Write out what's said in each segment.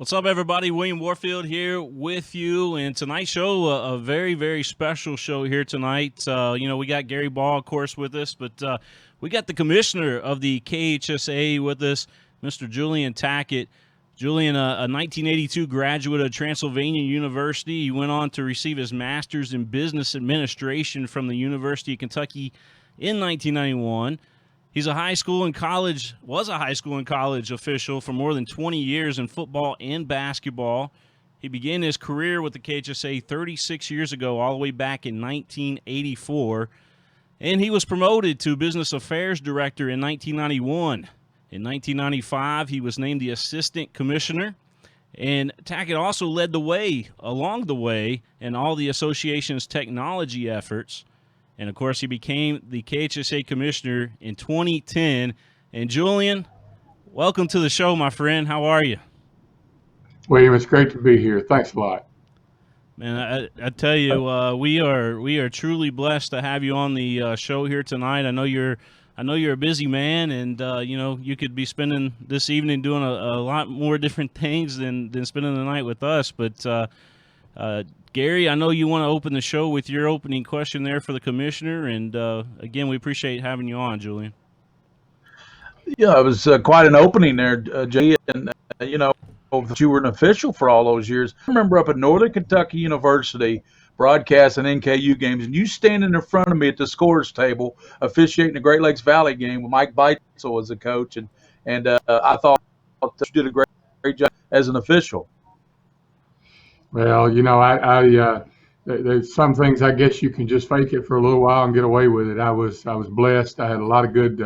What's up, everybody? William Warfield here with you, and tonight's show, a very, very special show here tonight. We got Gary Ball, of course, with us, but we got the commissioner of the KHSAA with us, Mr. Julian Tackett. Julian, a 1982 graduate of Transylvania University. He went on to receive his master's in business administration from the University of Kentucky in 1991. He's was a high school and college official for more than 20 years in football and basketball. He began his career with the KHSAA 36 years ago, all the way back in 1984. And he was promoted to business affairs director in 1991. In 1995, he was named the assistant commissioner. And Tackett also led the way, along the way, in all the association's technology efforts. And, of course, he became the KHSAA commissioner in 2010. And, Julian, welcome to the show, my friend. How are you? William, it's great to be here. Thanks a lot. Man, I tell you, we are truly blessed to have you on the show here tonight. I know you're a busy man, and you could be spending this evening doing a lot more different things than spending the night with us. But Gary, I know you want to open the show with your opening question there for the commissioner, and again, we appreciate having you on, Julian. Yeah, it was quite an opening there, Jay, and you were an official for all those years. I remember up at Northern Kentucky University broadcasting NKU games, and you standing in front of me at the scores table officiating the Great Lakes Valley game with Mike Beitzel as the coach, and I thought that you did a great job as an official. Well, there's some things I guess you can just fake it for a little while and get away with it. I was blessed. I had a lot of good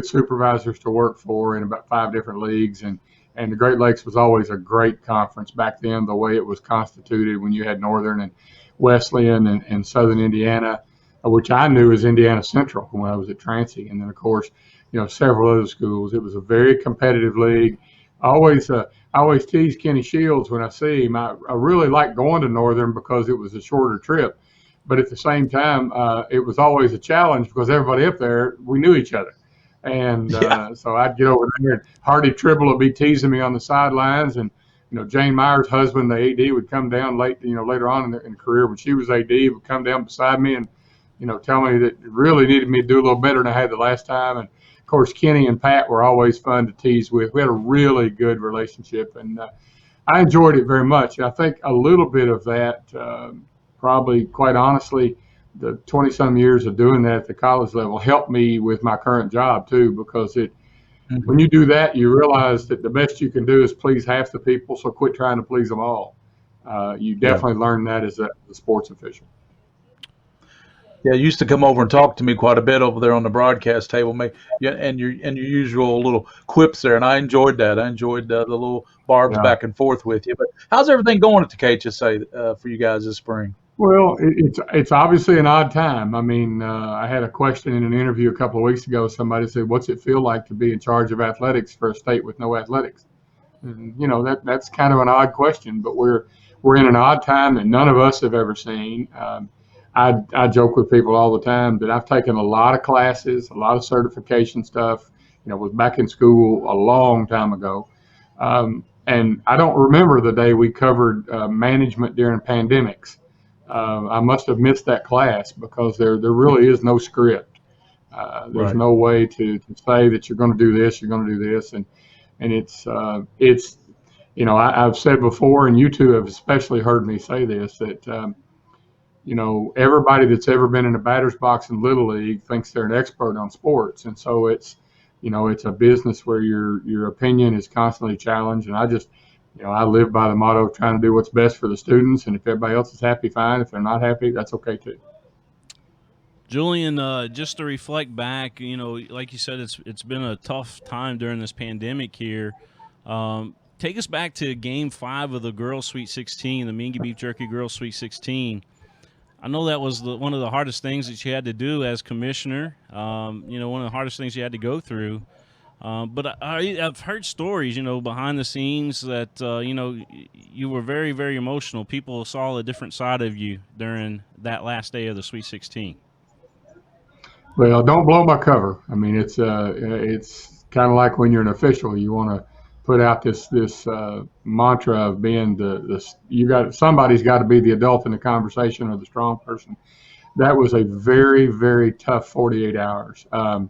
supervisors to work for in about 5 different leagues, and the Great Lakes was always a great conference back then. The way it was constituted, when you had Northern and Wesleyan and Southern Indiana, which I knew as Indiana Central when I was at Transy, and then of course, several other schools. It was a very competitive league. I always tease Kenny Shields when I see him. I really liked going to Northern because it was a shorter trip, but at the same time, it was always a challenge because everybody up there, we knew each other. And so I'd get over there, and Hardy Tribble would be teasing me on the sidelines, and Jane Meyer's husband, the AD, would come down later on in the career when she was AD, would come down beside me and tell me that it really needed me to do a little better than I had the last time. And of course, Kenny and Pat were always fun to tease with. We had a really good relationship, and I enjoyed it very much. And I think a little bit of that, probably quite honestly, the 20-some years of doing that at the college level helped me with my current job too, because when you do that, you realize that the best you can do is please half the people, so quit trying to please them all. You definitely learn that as a sports official. Yeah, you used to come over and talk to me quite a bit over there on the broadcast table, and your usual little quips there, and I enjoyed that. I enjoyed the little barbs back and forth with you. But how's everything going at the KHSAA for you guys this spring? Well, it's obviously an odd time. I mean, I had a question in an interview a couple of weeks ago. Somebody said, "What's it feel like to be in charge of athletics for a state with no athletics?" And, that's kind of an odd question, but we're in an odd time that none of us have ever seen. I joke with people all the time that I've taken a lot of classes, a lot of certification stuff. Was back in school a long time ago, and I don't remember the day we covered management during pandemics. I must have missed that class because there really is no script. There's no way to say that you're going to do this, you're going to do this, and it's I've said before, and you two have especially heard me say this, that everybody that's ever been in a batter's box in Little League thinks they're an expert on sports. And so it's a business where your opinion is constantly challenged. And I live by the motto of trying to do what's best for the students. And if everybody else is happy, fine. If they're not happy, that's okay too. Julian, just to reflect back, like you said, it's been a tough time during this pandemic here. Take us back to Game 5 of the Girls Sweet 16, the Mingua Beef Jerky Girls Sweet 16. I know that was one of the hardest things that you had to do as commissioner, one of the hardest things you had to go through. But I've heard stories, behind the scenes that, you were very, very emotional. People saw a different side of you during that last day of the Sweet 16. Well, don't blow my cover. I mean, it's kind of like when you're an official. You want to put out this mantra of being somebody's got to be the adult in the conversation or the strong person. That was a very, very tough 48 hours. I've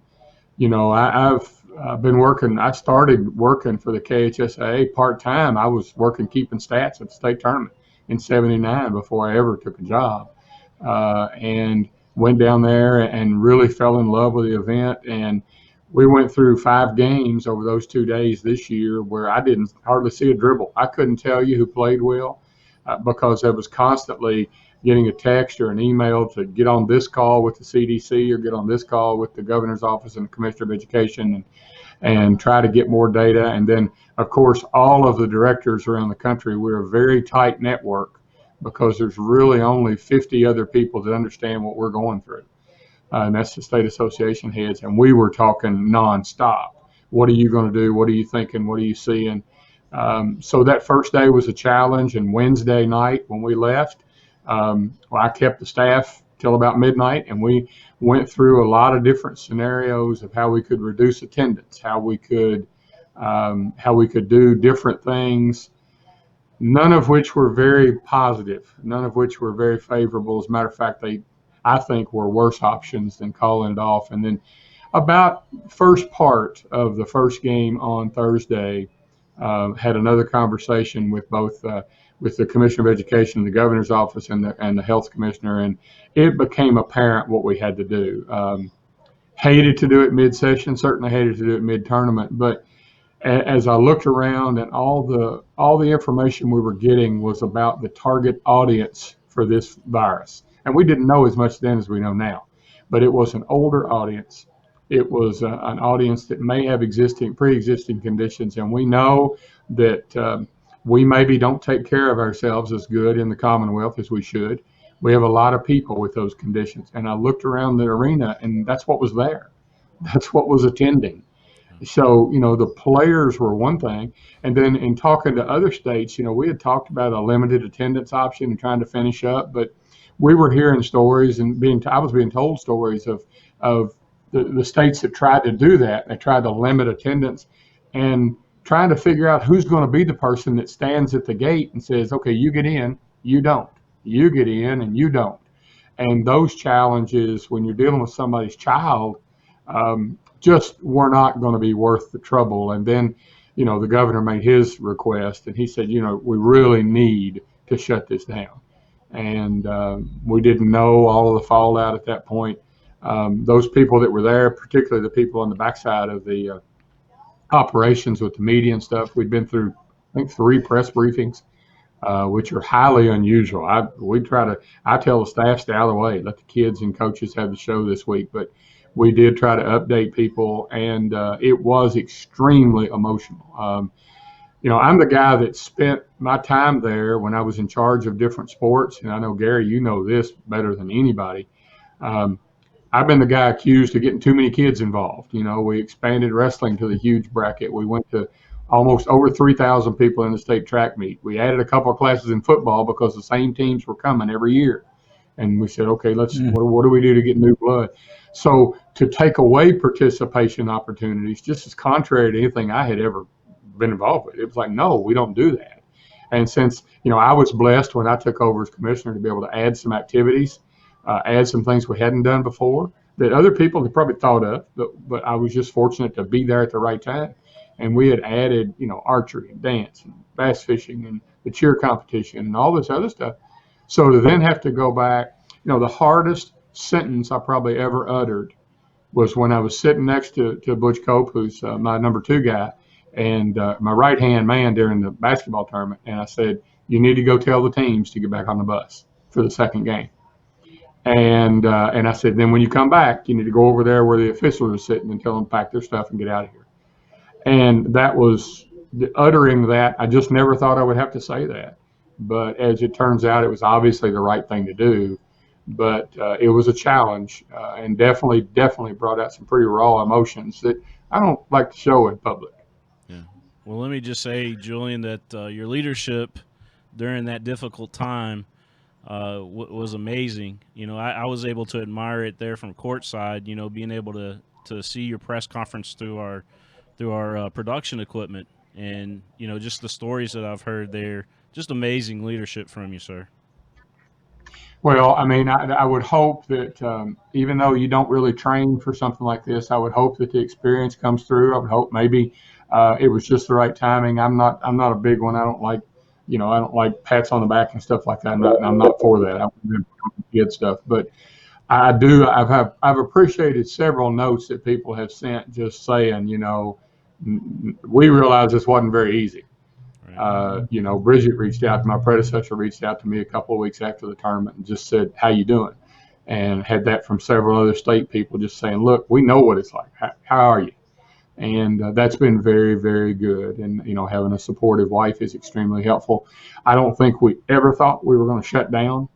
been working. I started working for the KHSAA part-time. I was working keeping stats at the state tournament in '79 before I ever took a job, and went down there and really fell in love with the event. And we went through 5 games over those 2 days this year where I didn't hardly see a dribble. I couldn't tell you who played well because I was constantly getting a text or an email to get on this call with the CDC or get on this call with the governor's office and the commissioner of education and try to get more data. And then, of course, all of the directors around the country, we're a very tight network because there's really only 50 other people that understand what we're going through. And that's the state association heads. And we were talking nonstop. What are you going to do? What are you thinking? What are you seeing? So that first day was a challenge. And Wednesday night when we left, I kept the staff till about midnight, and we went through a lot of different scenarios of how we could reduce attendance, how we could do different things, none of which were very positive, none of which were very favorable. As a matter of fact, I think were worse options than calling it off. And then about first part of the first game on Thursday, had another conversation with both with the Commissioner of Education, the Governor's Office, and the Health Commissioner, and it became apparent what we had to do. Hated to do it mid-session, certainly hated to do it mid-tournament, but as I looked around and all the information we were getting was about the target audience for this virus, and we didn't know as much then as we know now, but it was an older audience. It was an audience that may have pre-existing conditions, and we know that we maybe don't take care of ourselves as good in the Commonwealth as we should. We have a lot of people with those conditions, and I looked around the arena, and that's what was there. That's what was attending. So, the players were one thing, and then in talking to other states, we had talked about a limited attendance option and trying to finish up, but we were hearing stories and I was being told stories of the states that tried to do that. They tried to limit attendance and trying to figure out who's going to be the person that stands at the gate and says, okay, you get in, you don't. You get in and you don't. And those challenges when you're dealing with somebody's child just were not going to be worth the trouble. And then, the governor made his request and he said, we really need to shut this down. And we didn't know all of the fallout at that point. Those people that were there, particularly the people on the backside of the operations with the media and stuff, we'd been through, I think, 3 press briefings, which are highly unusual. I tell the staff, stay out of the way, let the kids and coaches have the show this week. But we did try to update people, and it was extremely emotional. I'm the guy that spent my time there when I was in charge of different sports, and I know, Gary, you know this better than anybody. I've been the guy accused of getting too many kids involved. We expanded wrestling to the huge bracket. We went to almost over 3,000 people in the state track meet. We added a couple of classes in football because the same teams were coming every year. And we said, okay, what do we do to get new blood? So to take away participation opportunities, just as contrary to anything I had ever been involved with, it was like, no, we don't do that. And since, I was blessed when I took over as commissioner to be able to add some activities, add some things we hadn't done before that other people had probably thought of, but I was just fortunate to be there at the right time. And we had added, archery and dance and bass fishing and the cheer competition and all this other stuff. So to then have to go back, the hardest sentence I probably ever uttered was when I was sitting next to Butch Cope, who's my number 2 guy, and my right-hand man during the basketball tournament. And I said, you need to go tell the teams to get back on the bus for the second game. And I said, then when you come back, you need to go over there where the officials are sitting and tell them to pack their stuff and get out of here. And that was uttering that. I just never thought I would have to say that. But as it turns out, it was obviously the right thing to do. But it was a challenge and definitely brought out some pretty raw emotions that I don't like to show in public. Yeah. Well, let me just say, Julian, that your leadership during that difficult time was amazing. I was able to admire it there from courtside, being able to see your press conference through our production equipment. And, just the stories that I've heard there, just amazing leadership from you, sir. Well, I mean, I would hope that even though you don't really train for something like this, I would hope that the experience comes through. I would hope maybe it was just the right timing. I'm not a big one. I don't like, I don't like pats on the back and stuff like that. I'm not for that. I want kid stuff, but I do. I've appreciated several notes that people have sent, just saying, we realized this wasn't very easy. Bridget reached out, my predecessor reached out to me a couple of weeks after the tournament and just said, "How you doing?" And had that from several other state people just saying, "Look, we know what it's like. How are you?" And that's been very, very good. And, having a supportive wife is extremely helpful. I don't think we ever thought we were going to shut down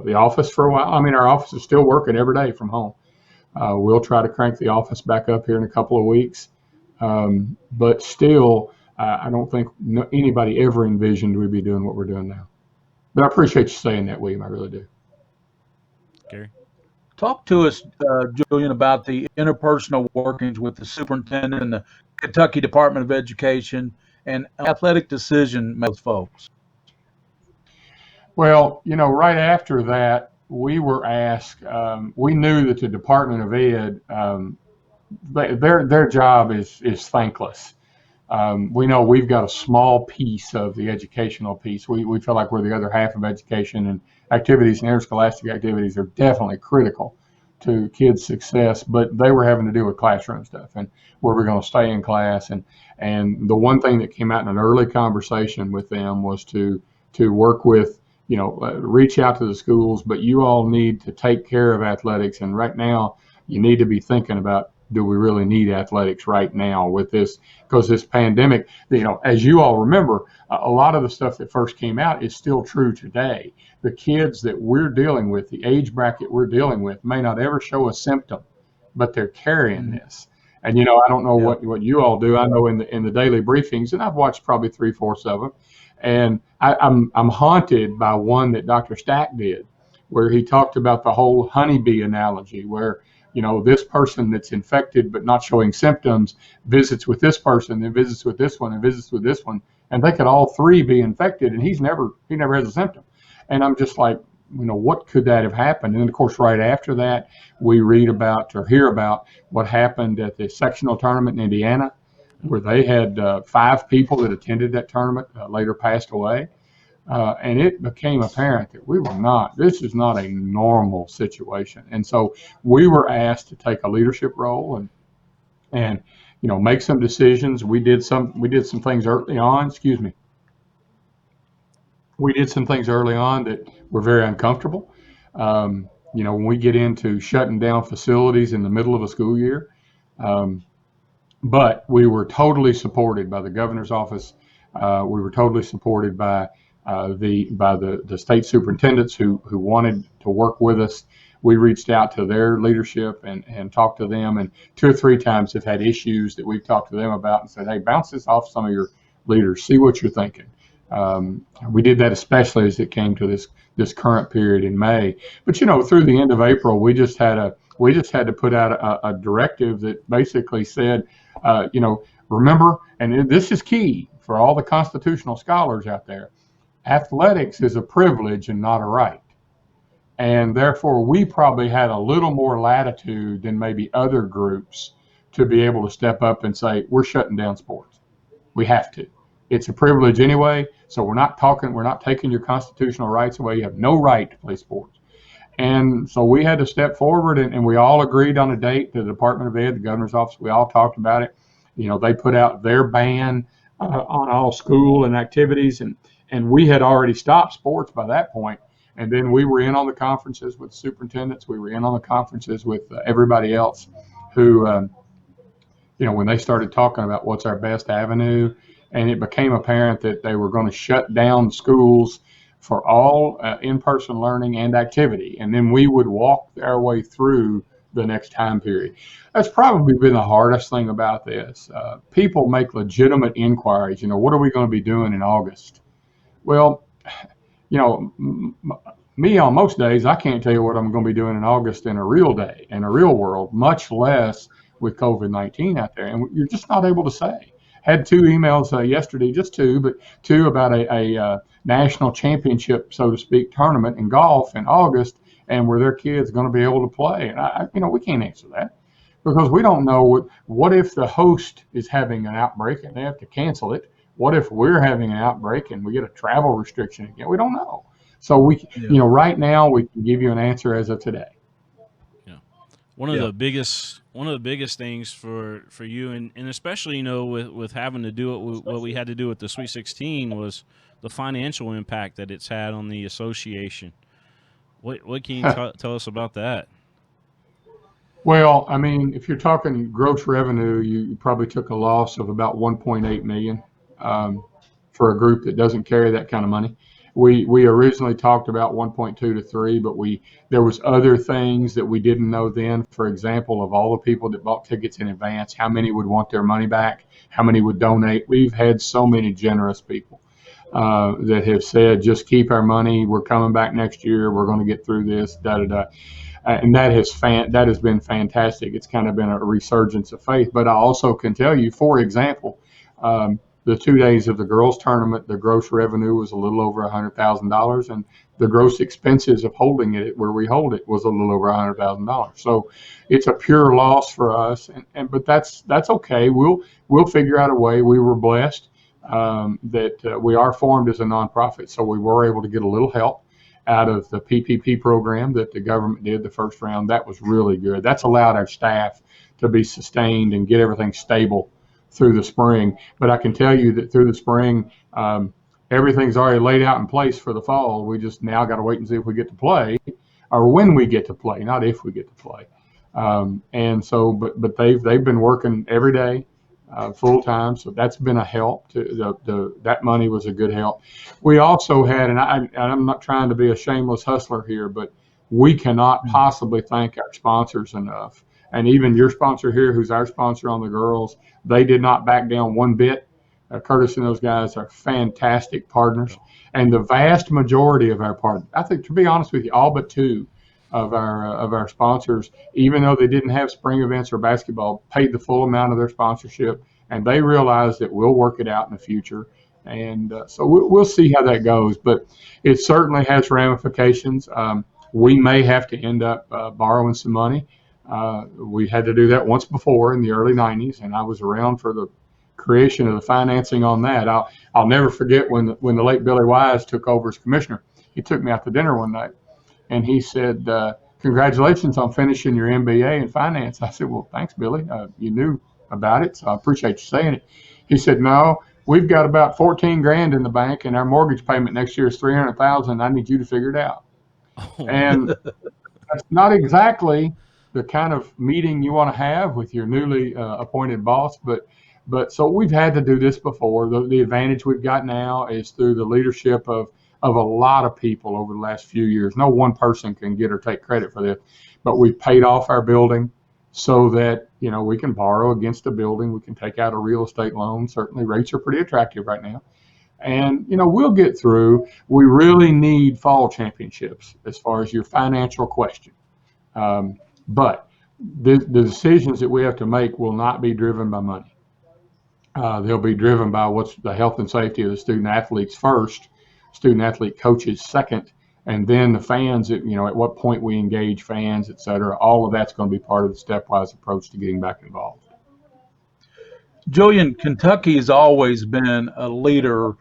the office for a while. I mean, our office is still working every day from home. We'll try to crank the office back up here in a couple of weeks. But still, I don't think anybody ever envisioned we'd be doing what we're doing now. But I appreciate you saying that, William. I really do. Gary? Talk to us, Julian, about the interpersonal workings with the superintendent and the Kentucky Department of Education and athletic decision with folks. Well, right after that, we were asked, we knew that the Department of Ed, their job is thankless. We know we've got a small piece of the educational piece. We feel like we're the other half of education, and activities and interscholastic activities are definitely critical to kids' success, but they were having to do with classroom stuff and where we're going to stay in class. And the one thing that came out in an early conversation with them was to work with, reach out to the schools, but you all need to take care of athletics. And right now you need to be thinking about, do we really need athletics right now with this? Because this pandemic, as you all remember, a lot of the stuff that first came out is still true today. The kids that we're dealing with, the age bracket we're dealing with, may not ever show a symptom, but they're carrying this. And, I don't know what you all do. I know in the daily briefings, and I've watched probably 3/4 of them, and I'm haunted by one that Dr. Stack did, where he talked about the whole honeybee analogy, where this person that's infected but not showing symptoms visits with this person, then visits with this one, and visits with this one, and they could all three be infected, and he never has a symptom. And I'm just like, what could that have happened? And then, of course, right after that, we read about or hear about what happened at the sectional tournament in Indiana, where they had 5 people that attended that tournament later passed away. And it became apparent that this is not a normal situation. And so we were asked to take a leadership role and make some decisions. We did some things early on, We did some things early on that were very uncomfortable. When we get into shutting down facilities in the middle of a school year, but we were totally supported by the governor's office. We were totally supported by the state superintendents who wanted to work with us. We reached out to their leadership and talked to them, and 2 or 3 times have had issues that we've talked to them about and said, hey, bounce this off some of your leaders, see what you're thinking. We did that especially as it came to this current period in May. But through the end of April, we just had to put out a directive that basically said, remember, and this is key for all the constitutional scholars out there, athletics is a privilege and not a right. And therefore, we probably had a little more latitude than maybe other groups to be able to step up and say, we're shutting down sports. We have to. It's a privilege anyway, so we're not taking your constitutional rights away. You have no right to play sports. And so we had to step forward, and we all agreed on a date. The Department of Ed, the governor's office, we all talked about it. They put out their ban on all school and activities, and we had already stopped sports by that point. And then we were in on the conferences with superintendents. We were in on the conferences with everybody else who, when they started talking about what's our best avenue, and it became apparent that they were going to shut down schools for all in-person learning and activity. And then we would walk our way through the next time period. That's probably been the hardest thing about this. People make legitimate inquiries. What are we going to be doing in August? Well, me on most days, I can't tell you what I'm going to be doing in August in a real day, in a real world, much less with COVID-19 out there. And you're just not able to say. had 2 emails yesterday, just 2, but 2 about a national championship, so to speak, tournament in golf in August, and were their kids going to be able to play? And we can't answer that because we don't know what if the host is having an outbreak and they have to cancel it. What if we're having an outbreak and we get a travel restriction again? We don't know. So right now we can give you an answer as of today. Yeah. One of the biggest things for you, and especially, with having to do what we had to do with the Sweet 16 was the financial impact that it's had on the association. What can you tell us about that? Well, I mean, if you're talking gross revenue, you probably took a loss of about 1.8 million for a group that doesn't carry that kind of money. We originally talked about 1.2 to 3, but there was other things that we didn't know then. For example, of all the people that bought tickets in advance, how many would want their money back? How many would donate? We've had so many generous people that have said, just keep our money. We're coming back next year. We're going to get through this, da-da-da. And that has been fantastic. It's kind of been a resurgence of faith. But I also can tell you, for example, the 2 days of the girls' tournament, the gross revenue was a little over $100,000, and the gross expenses of holding it where we hold it was a little over $100,000. So it's a pure loss for us, but that's okay. We'll figure out a way. We were blessed that we are formed as a nonprofit, so we were able to get a little help out of the PPP program that the government did the first round. That was really good. That's allowed our staff to be sustained and get everything stable through the spring. But I can tell you that through the spring, everything's already laid out in place for the fall. We just now got to wait and see if we get to play, or when we get to play, not if we get to play. And so, but they've been working every day, full time. So that's been a help. That money was a good help. We also had, and I'm not trying to be a shameless hustler here, but we cannot possibly thank our sponsors enough. And even your sponsor here, who's our sponsor on the girls, they did not back down one bit. Curtis and those guys are fantastic partners. And the vast majority of our partners, I think, to be honest with you, all but 2 of our sponsors, even though they didn't have spring events or basketball, paid the full amount of their sponsorship. And they realize that we'll work it out in the future. And so we'll see how that goes. But it certainly has ramifications. We may have to end up borrowing some money. We had to do that once before in the early 90s, and I was around for the creation of the financing on that. I'll never forget when the late Billy Wise took over as commissioner. He took me out to dinner one night, and he said, congratulations on finishing your MBA in finance. I said, well, thanks, Billy. You knew about it, so I appreciate you saying it. He said, no, we've got about 14 grand in the bank, and our mortgage payment next year is 300,000. I need you to figure it out. Oh. And that's not exactly the kind of meeting you want to have with your newly appointed boss, but so we've had to do this before. The advantage we've got now is through the leadership of a lot of people over the last few years. No one person can get or take credit for this, but we've paid off our building so that we can borrow against a building. We can take out a real estate loan. Certainly rates are pretty attractive right now. And, we'll get through. We really need fall championships as far as your financial question. But the decisions that we have to make will not be driven by money. They'll be driven by what's the health and safety of the student athletes first, student athlete coaches second, and then the fans, at what point we engage fans, et cetera. All of that's going to be part of the stepwise approach to getting back involved. Julian, Kentucky has always been a leader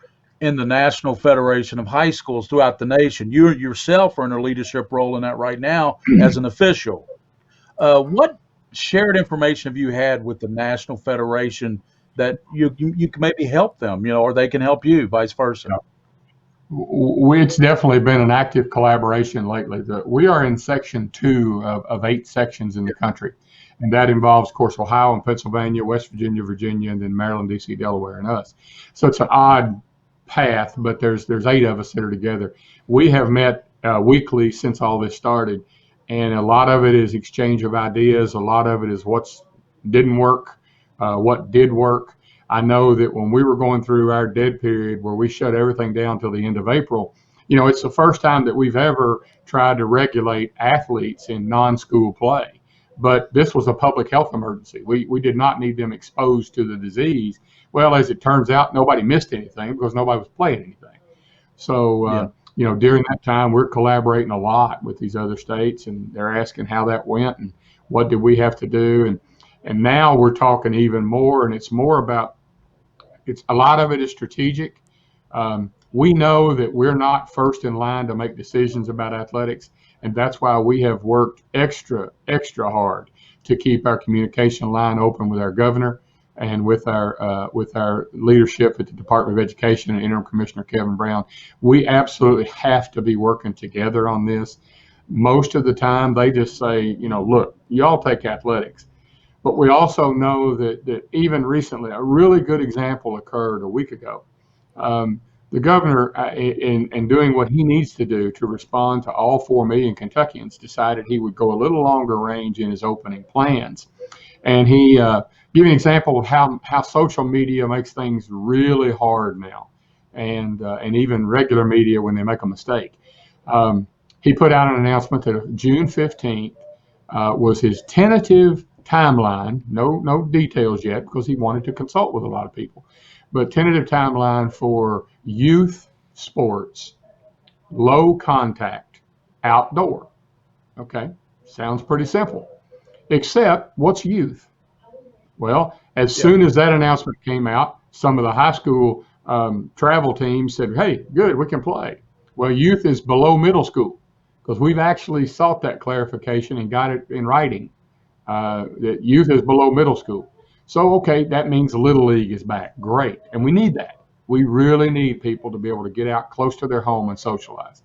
in the National Federation of High Schools throughout the nation. You yourself are in a leadership role in that right now as an official. What shared information have you had with the National Federation that you can maybe help them, or they can help you, vice versa? It's definitely been an active collaboration lately. We are in Section 2 of 8 sections in the country, and that involves, of course, Ohio and Pennsylvania, West Virginia, Virginia, and then Maryland, D.C., Delaware, and us. So it's an odd path, but there's 8 of us that are together. We have met weekly since all this started, and a lot of it is exchange of ideas. A lot of it is what's didn't work, what did work. I know that when we were going through our dead period where we shut everything down till the end of April, it's the first time that we've ever tried to regulate athletes in non-school play. but this was a public health emergency. We did not need them exposed to the disease. Well, as it turns out, nobody missed anything because nobody was playing anything. So, during that time, we're collaborating a lot with these other states, and they're asking how that went and what did we have to do. And now we're talking even more, and it's more about, a lot of it is strategic. We know that we're not first in line to make decisions about athletics, and that's why we have worked extra hard to keep our communication line open with our governor and with our leadership at the Department of Education and Interim Commissioner Kevin Brown. We absolutely have to be working together on this. Most of the time, they just say, look, y'all take athletics. But we also know that even recently, a really good example occurred a week ago. The governor, in doing what he needs to do to respond to all 4 million Kentuckians, decided he would go a little longer range in his opening plans. And he gave an example of how social media makes things really hard now, and even regular media when they make a mistake. He put out an announcement that June 15th was his tentative timeline, no details yet because he wanted to consult with a lot of people, but tentative timeline for youth sports, low contact, outdoor. Okay, sounds pretty simple, except what's youth? Well, as soon as that announcement came out, some of the high school travel teams said, hey, good, we can play. Well, youth is below middle school because we've actually sought that clarification and got it in writing. That youth is below middle school. So, okay, that means Little League is back. Great. And we need that. We really need people to be able to get out close to their home and socialize.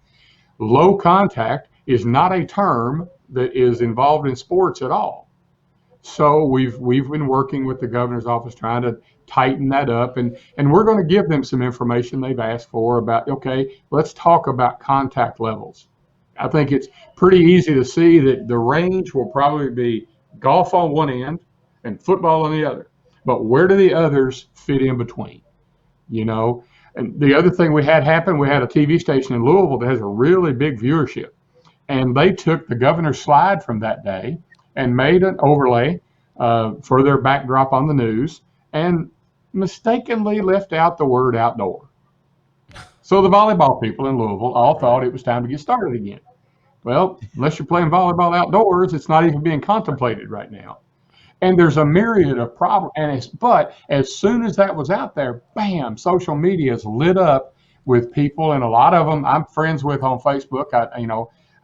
Low contact is not a term that is involved in sports at all. So we've been working with the governor's office trying to tighten that up, and we're going to give them some information they've asked for about, okay, let's talk about contact levels. I think it's pretty easy to see that the range will probably be golf on one end and football on the other. But where do the others fit in between? And the other thing we had happen, we had a TV station in Louisville that has a really big viewership. And they took the governor's slide from that day and made an overlay for their backdrop on the news and mistakenly left out the word outdoor. So the volleyball people in Louisville all thought it was time to get started again. Well, unless you're playing volleyball outdoors, it's not even being contemplated right now. And there's a myriad of problems. But as soon as that was out there, bam, social media is lit up with people, and a lot of them I'm friends with on Facebook.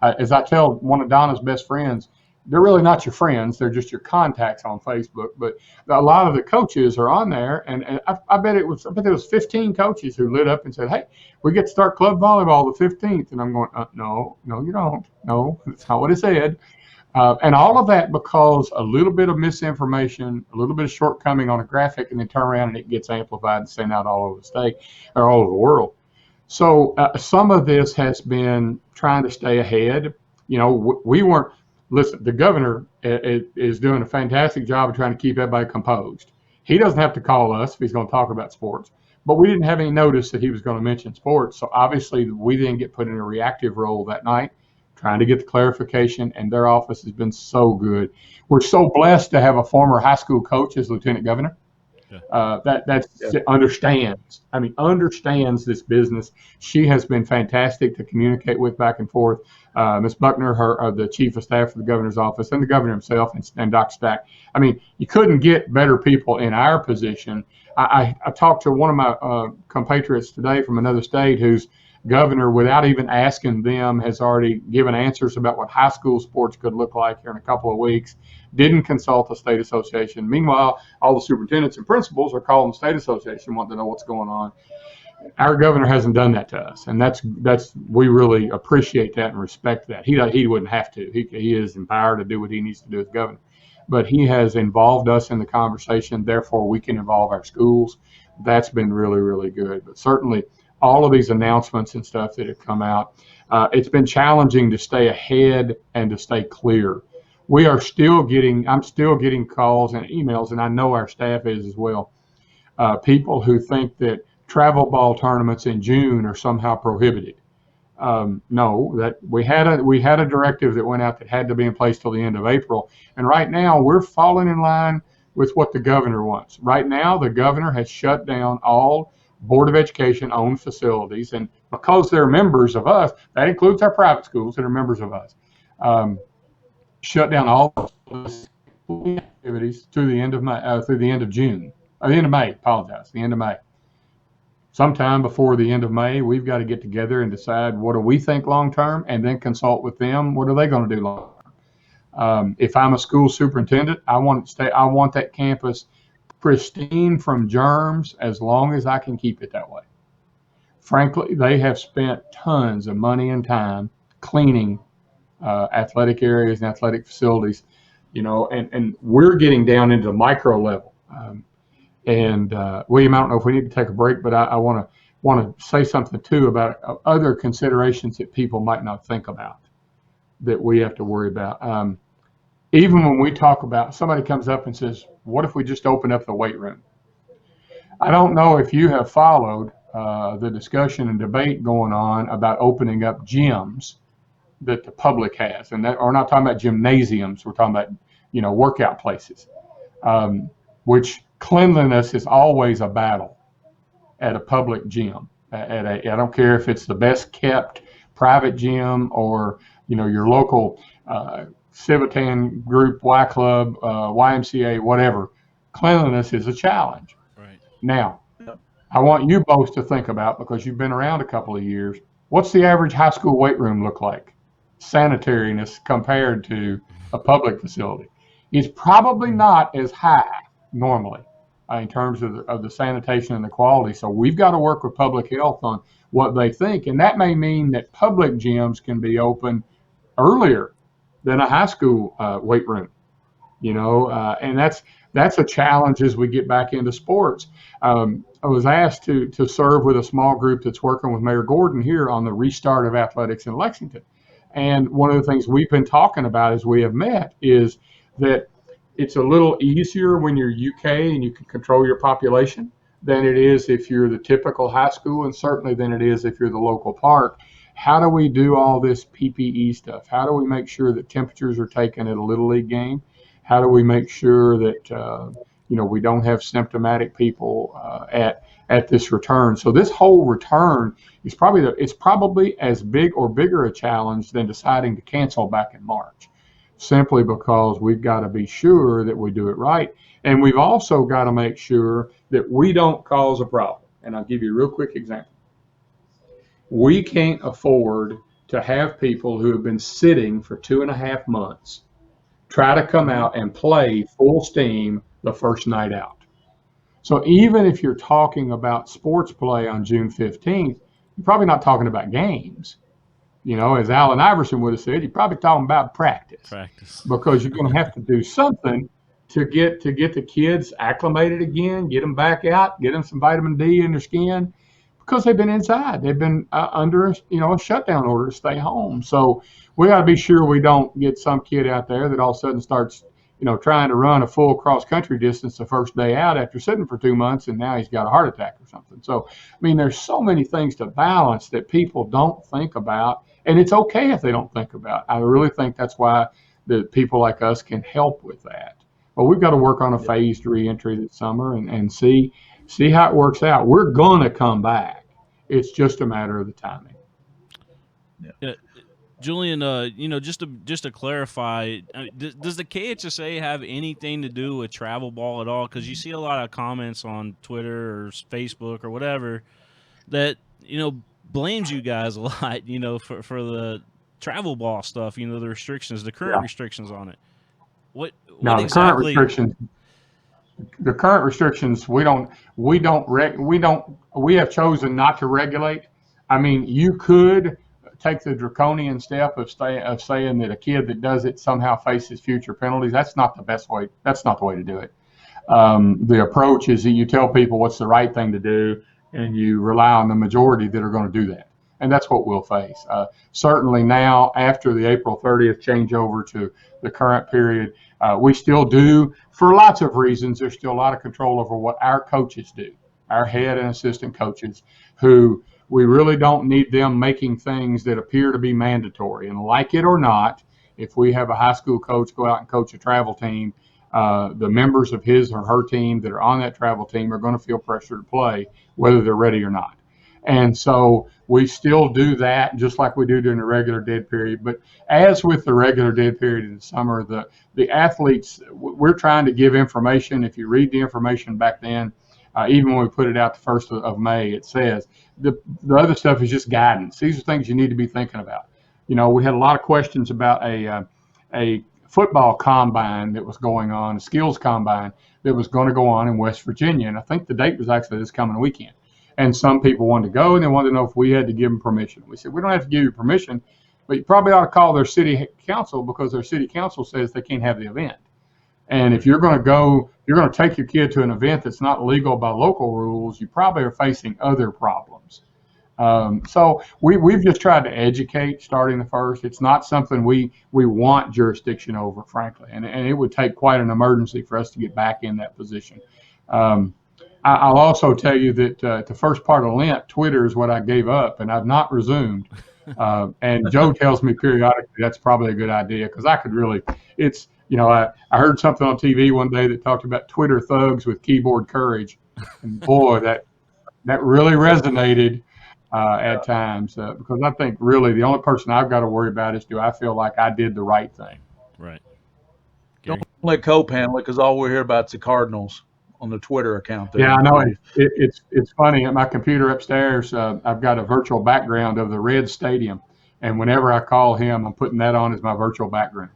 As I tell one of Donna's best friends, they're really not your friends; they're just your contacts on Facebook. But a lot of the coaches are on there, and I bet there was 15 coaches who lit up and said, "Hey, we get to start club volleyball the 15th." And I'm going, "No, you don't. No, that's not what it said." And all of that because a little bit of misinformation, a little bit of shortcoming on a graphic, and then turn around and it gets amplified and sent out all over the state or all over the world. So some of this has been trying to stay ahead. We weren't. Listen, the governor is doing a fantastic job of trying to keep everybody composed. He doesn't have to call us if he's going to talk about sports, but we didn't have any notice that he was going to mention sports. So obviously we didn't get put in a reactive role that night, trying to get the clarification, and their office has been so good. We're so blessed to have a former high school coach as lieutenant governor. Understands this business. She has been fantastic to communicate with back and forth. Ms. Buckner, the chief of staff for the governor's office, and the governor himself, and Dr. Stack. You couldn't get better people in our position. I talked to one of my compatriots today from another state who's governor, without even asking them, has already given answers about what high school sports could look like here in a couple of weeks. Didn't consult the state association. Meanwhile, all the superintendents and principals are calling the state association, wanting to know what's going on. Our governor hasn't done that to us, and we really appreciate that and respect that. He wouldn't have to. He is empowered to do what he needs to do as governor, but he has involved us in the conversation. Therefore, we can involve our schools. That's been really, really good. But certainly, all of these announcements and stuff that have come out, it's been challenging to stay ahead and to stay clear. I'm still getting calls and emails, and I know our staff is as well. People who think that travel ball tournaments in June are somehow prohibited. No, that we had a directive that went out that had to be in place till the end of April, and right now we're falling in line with what the governor wants. Right now, the governor has shut down all Board of Education owned facilities, and because they're members of us, that includes our private schools that are members of us. Shut down all activities through the end of June, or the end of May. Apologize, the end of May. Sometime before the end of May, we've got to get together and decide what do we think long term, and then consult with them. What are they going to do long term? If I'm a school superintendent, I want that campus pristine from germs as long as I can keep it that way. Frankly, they have spent tons of money and time cleaning athletic areas and athletic facilities, and we're getting down into the micro level. William, I don't know if we need to take a break, but I want to say something too about other considerations that people might not think about that we have to worry about. Even when we talk about, somebody comes up and says, what if we just open up the weight room? I don't know if you have followed the discussion and debate going on about opening up gyms that the public has, and that we're not talking about gymnasiums. We're talking about, workout places, which cleanliness is always a battle at a public gym. I don't care if it's the best kept private gym or, your local Civitan group, Y Club, YMCA, whatever. Cleanliness is a challenge. Right. Now, I want you both to think about, because you've been around a couple of years, what's the average high school weight room look like? Sanitariness compared to a public facility. It's probably not as high normally in terms of the sanitation and the quality. So we've got to work with public health on what they think. And that may mean that public gyms can be open earlier than a high school weight room, and that's a challenge as we get back into sports. I was asked to serve with a small group that's working with Mayor Gordon here on the restart of athletics in Lexington. And one of the things we've been talking about as we have met is that it's a little easier when you're UK and you can control your population than it is if you're the typical high school, and certainly than it is if you're the local park. How do we do all this PPE stuff? How do we make sure that temperatures are taken at a Little League game? How do we make sure that we don't have symptomatic people at this return? So this whole return is probably as big or bigger a challenge than deciding to cancel back in March, simply because we've got to be sure that we do it right, and we've also got to make sure that we don't cause a problem. And I'll give you a real quick example. We can't afford to have people who have been sitting for 2.5 months try to come out and play full steam the first night out. So even if you're talking about sports play on June 15th, you're probably not talking about games. As Allen Iverson would have said, you're probably talking about practice. Because you're going to have to do something to get the kids acclimated again, get them back out, get them some vitamin D in their skin, because they've been inside. They've been under a shutdown order to stay home. So we got to be sure we don't get some kid out there that all of a sudden starts trying to run a full cross-country distance the first day out after sitting for 2 months, and now he's got a heart attack or something. So, there's so many things to balance that people don't think about, and it's okay if they don't think about. I really think that's why the people like us can help with that. But we've got to work on a phased reentry this summer and see how it works out. We're going to come back. It's just a matter of the timing. Yeah. Julian, just to clarify, does the KHSAA have anything to do with travel ball at all? Because you see a lot of comments on Twitter or Facebook or whatever that blames you guys a lot, for the travel ball stuff. The restrictions, the current restrictions on it. What exactly? The current restrictions we have chosen not to regulate. You could take the draconian step of saying that a kid that does it somehow faces future penalties. That's not the best way. That's not the way to do it. The approach is that you tell people what's the right thing to do, and you rely on the majority that are going to do that. And that's what we'll face. Certainly now, after the April 30th changeover to the current period, we still do, for lots of reasons, there's still a lot of control over what our coaches do, our head and assistant coaches, who we really don't need them making things that appear to be mandatory. And like it or not, if we have a high school coach go out and coach a travel team, the members of his or her team that are on that travel team are going to feel pressure to play, whether they're ready or not. And so we still do that just like we do during the regular dead period. But as with the regular dead period in the summer, the athletes, we're trying to give information. If you read the information back then, even when we put it out the 1st of May, it says the other stuff is just guidance. These are things you need to be thinking about. We had a lot of questions about a football combine that was going on, a skills combine that was going to go on in West Virginia. And I think the date was actually this coming weekend. And some people wanted to go, and they wanted to know if we had to give them permission. We said, we don't have to give you permission, but you probably ought to call their city council, because their city council says they can't have the event. And if you're going to take your kid to an event that's not legal by local rules, you probably are facing other problems. So we've just tried to educate starting the 1st. It's not something we want jurisdiction over, frankly, and it would take quite an emergency for us to get back in that position. I'll also tell you that the first part of Lent, Twitter is what I gave up, and I've not resumed. And Joe tells me periodically that's probably a good idea, because I could really, I heard something on TV one day that talked about Twitter thugs with keyboard courage. And boy, that really resonated at times, because I think really the only person I've got to worry about is, do I feel like I did the right thing? Right. Don't let Cope handle it, because all we hear about is the Cardinals on the Twitter account there. Yeah, I know. It's funny. At my computer upstairs, I've got a virtual background of the Red Stadium, and whenever I call him, I'm putting that on as my virtual background.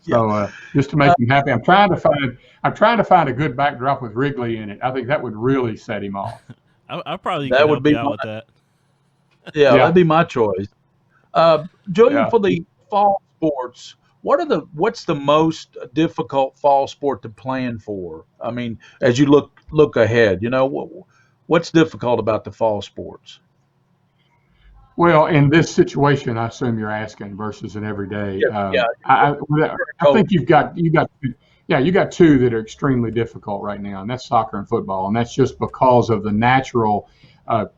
So just to make him happy, I'm trying to find a good backdrop with Wrigley in it. I think that would really set him off. I probably that would be out with that. Yeah, that'd be my choice. Julian, for the fall sports, what's the most difficult fall sport to plan for? I mean, as you look ahead, what's difficult about the fall sports? Well, in this situation, I assume you're asking versus an everyday. I think you got two that are extremely difficult right now, and that's soccer and football, and that's just because of the natural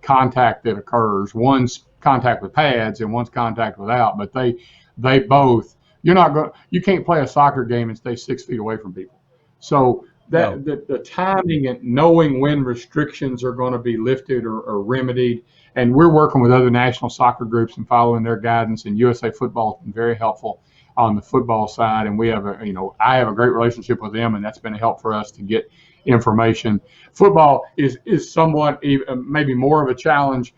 contact that occurs. One's contact with pads and one's contact without, but they both. You can't play a soccer game and stay 6 feet away from people. So the timing and knowing when restrictions are going to be lifted or remedied, and we're working with other national soccer groups and following their guidance. And USA Football has been very helpful on the football side, and I have a great relationship with them, and that's been a help for us to get information. Football is somewhat maybe more of a challenge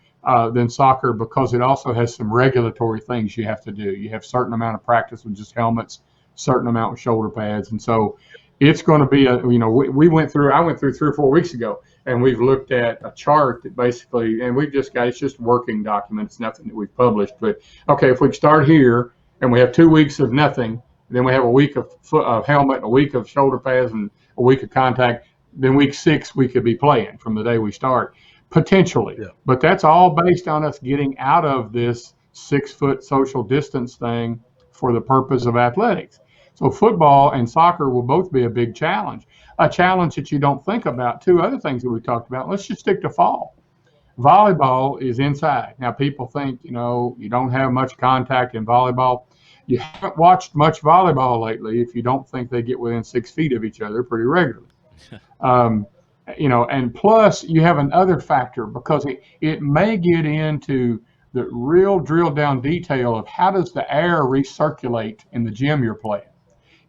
than soccer, because it also has some regulatory things you have to do. You have a certain amount of practice with just helmets, certain amount with shoulder pads, and so it's going to be I went through 3 or 4 weeks ago, and we've looked at a chart that basically, and it's just working documents, nothing that we've published. But okay, if we start here and we have 2 weeks of nothing, then we have a week of helmet, a week of shoulder pads, and a week of contact. Then week 6 we could be playing from the day we start. Potentially, but that's all based on us getting out of this 6-foot social distance thing for the purpose of athletics. So football and soccer will both be a big challenge, a challenge that you don't think about. 2 other things that we talked about. Let's just stick to fall. Volleyball is inside. Now people think, you don't have much contact in volleyball. You haven't watched much volleyball lately if you don't think they get within 6 feet of each other pretty regularly. And plus you have another factor, because it may get into the real drill down detail of how does the air recirculate in the gym you're playing.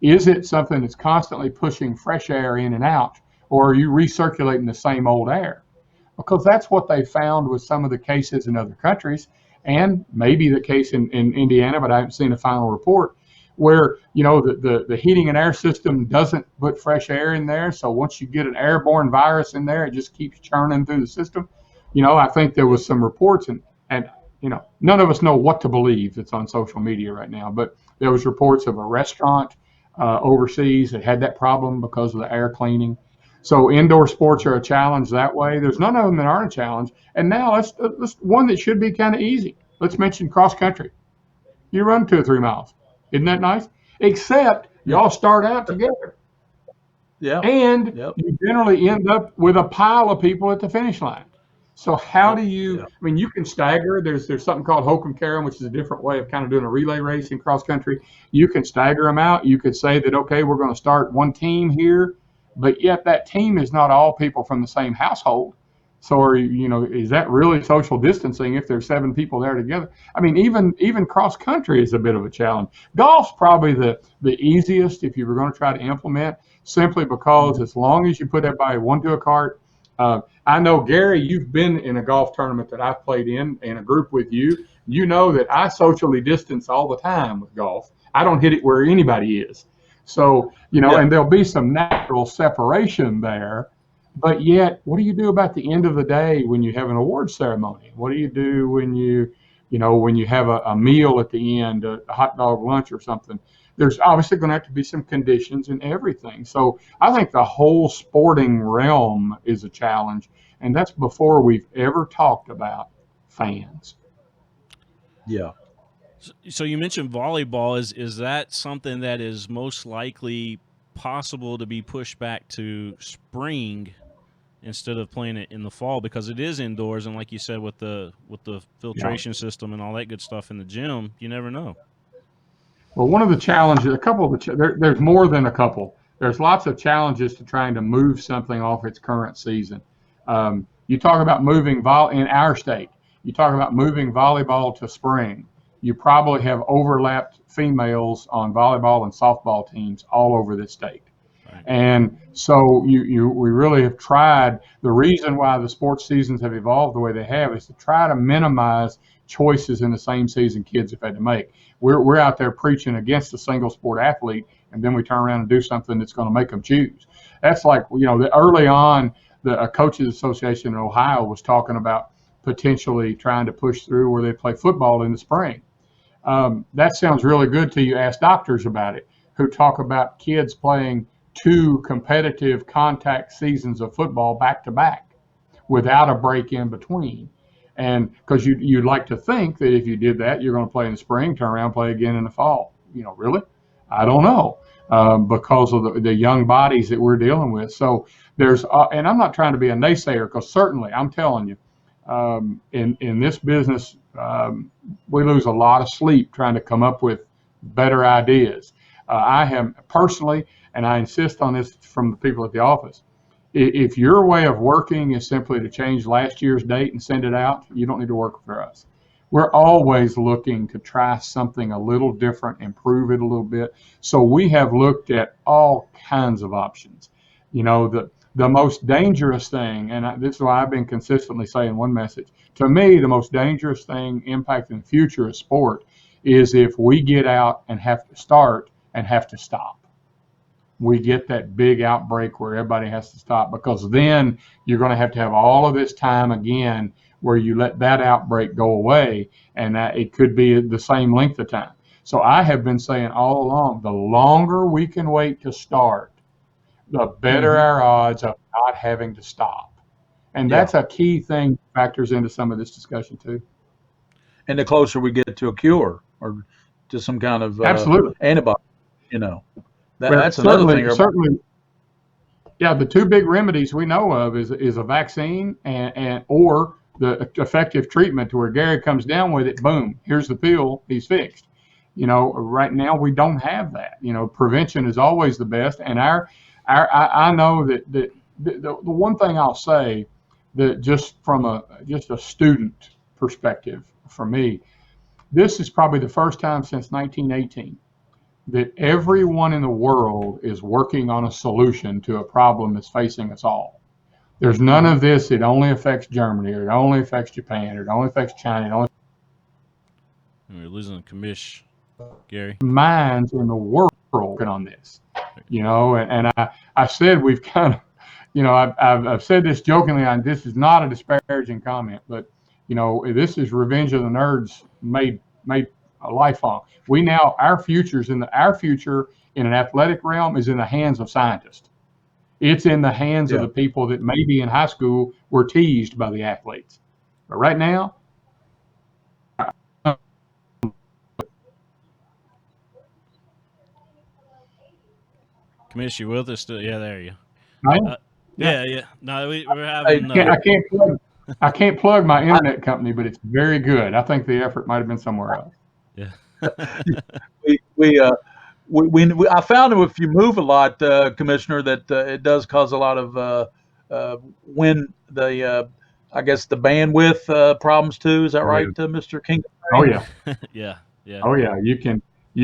Is it something that's constantly pushing fresh air in and out, or are you recirculating the same old air? Because that's what they found with some of the cases in other countries, and maybe the case in Indiana, but I haven't seen a final report, where the heating and air system doesn't put fresh air in there. So once you get an airborne virus in there, it just keeps churning through the system. I think there was some reports, and none of us know what to believe that's on social media right now, but there was reports of a restaurant overseas that had that problem because of the air cleaning. So indoor sports are a challenge that way. There's none of them that aren't a challenge. And now let's one that should be kind of easy. Let's mention cross country. You run 2 or 3 miles. Isn't that nice? Except y'all start out together. Yeah. And you generally end up with a pile of people at the finish line. So how do you? I mean, you can stagger. There's something called Hokum Karam, which is a different way of kind of doing a relay race in cross country. You can stagger them out. You could say that okay, we're going to start one team here, but yet that team is not all people from the same household. So is that really social distancing if there's 7 people there together? I mean, even cross country is a bit of a challenge. Golf's probably the easiest if you were going to try to implement, simply because as long as you put everybody one to a cart. I know, Gary, you've been in a golf tournament that I've played in a group with you. You know that I socially distance all the time with golf. I don't hit it where anybody is. So, and there'll be some natural separation there. But yet, what do you do about the end of the day when you have an award ceremony? What do you do when when you have a meal at the end, a hot dog lunch or something? There's obviously going to have to be some conditions and everything. So I think the whole sporting realm is a challenge, and that's before we've ever talked about fans. Yeah. So you mentioned volleyball. Is that something that is most likely possible to be pushed back to spring instead of playing it in the fall, because it is indoors, and like you said, with the filtration system and all that good stuff in the gym, you never know. Well, one of the challenges, there's more than a couple. There's lots of challenges to trying to move something off its current season. You talk about moving in our state. You talk about moving volleyball to spring. You probably have overlapped females on volleyball and softball teams all over this state. Right. And so we really have tried. The reason why the sports seasons have evolved the way they have is to try to minimize choices in the same season kids have had to make. We're out there preaching against a single sport athlete, and then we turn around and do something that's going to make them choose. That's like, early on, the Coaches Association in Ohio was talking about potentially trying to push through where they play football in the spring. That sounds really good till you ask doctors about it, who talk about kids playing 2 competitive contact seasons of football back to back without a break in between. And because you'd like to think that if you did that, you're going to play in the spring, turn around, play again in the fall. Really? I don't know, because of the young bodies that we're dealing with. So there's, and I'm not trying to be a naysayer, because certainly I'm telling you, in this business, we lose a lot of sleep trying to come up with better ideas. I have personally, and I insist on this from the people at the office, if your way of working is simply to change last year's date and send it out, you don't need to work for us. We're always looking to try something a little different, improve it a little bit. So we have looked at all kinds of options. The most dangerous thing, and this is why I've been consistently saying one message, to me, the most dangerous thing impacting the future of sport is if we get out and have to start and have to stop. We get that big outbreak where everybody has to stop, because then you're going to have all of this time again where you let that outbreak go away, and that it could be the same length of time. So I have been saying all along, the longer we can wait to start, the better our odds of not having to stop. And that's a key thing that factors into some of this discussion too. And the closer we get to a cure or to some kind of antibody, that's another thing. Certainly, yeah. The 2 big remedies we know of is a vaccine or the effective treatment, to where Gary comes down with it, boom, here's the pill, he's fixed. Right now we don't have that. Prevention is always the best. And I know that the one thing I'll say, that just from a student perspective for me, this is probably the first time since 1918 that everyone in the world is working on a solution to a problem that's facing us all. There's none of this, it only affects Germany, or it only affects Japan, or it only affects China. We're losing a commish, Gary. Minds in the world working on this, and I said we've kind of, I've said this jokingly, and this is not a disparaging comment, but this is Revenge of the Nerds made a lifelong. Our future in an athletic realm is in the hands of scientists. It's in the hands of the people that maybe in high school were teased by the athletes. But right now, Commish, you with us still? Yeah, there you. Right? Yeah. No, we're having. I can't plug. I can't plug my internet company, but it's very good. I think the effort might have been somewhere else. Yeah. I found that if you move a lot, Commissioner, that it does cause a lot of when the I guess the bandwidth problems too. Is that Oh right, yeah. Mr. King? Oh yeah. Yeah. Yeah. Oh yeah. You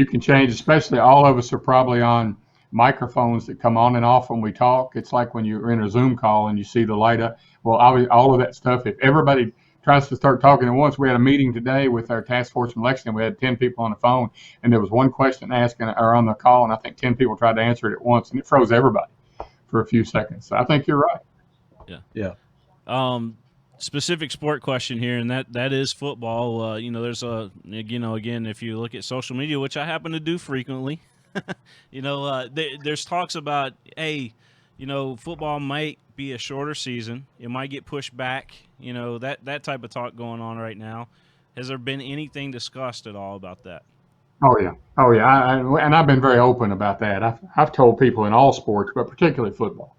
can change. Especially all of us are probably on microphones that come on and off when we talk. It's like when you're in a Zoom call and you see the light up. Well, all of that stuff. If everybody tries to start talking at once, we had a meeting today with our task force in Lexington. We had 10 people on the phone, and there was one question asking or on the call, and I think 10 people tried to answer it at once, and it froze everybody for a few seconds. So I think you're right. Yeah. Yeah. Specific sport question here, and that is football. There's again, if you look at social media, which I happen to do frequently, there's talks about, hey, football might be a shorter season. It might get pushed back. That type of talk going on right now. Has there been anything discussed at all about that? Oh yeah. Oh yeah. And I've been very open about that. I've told people in all sports, but particularly football.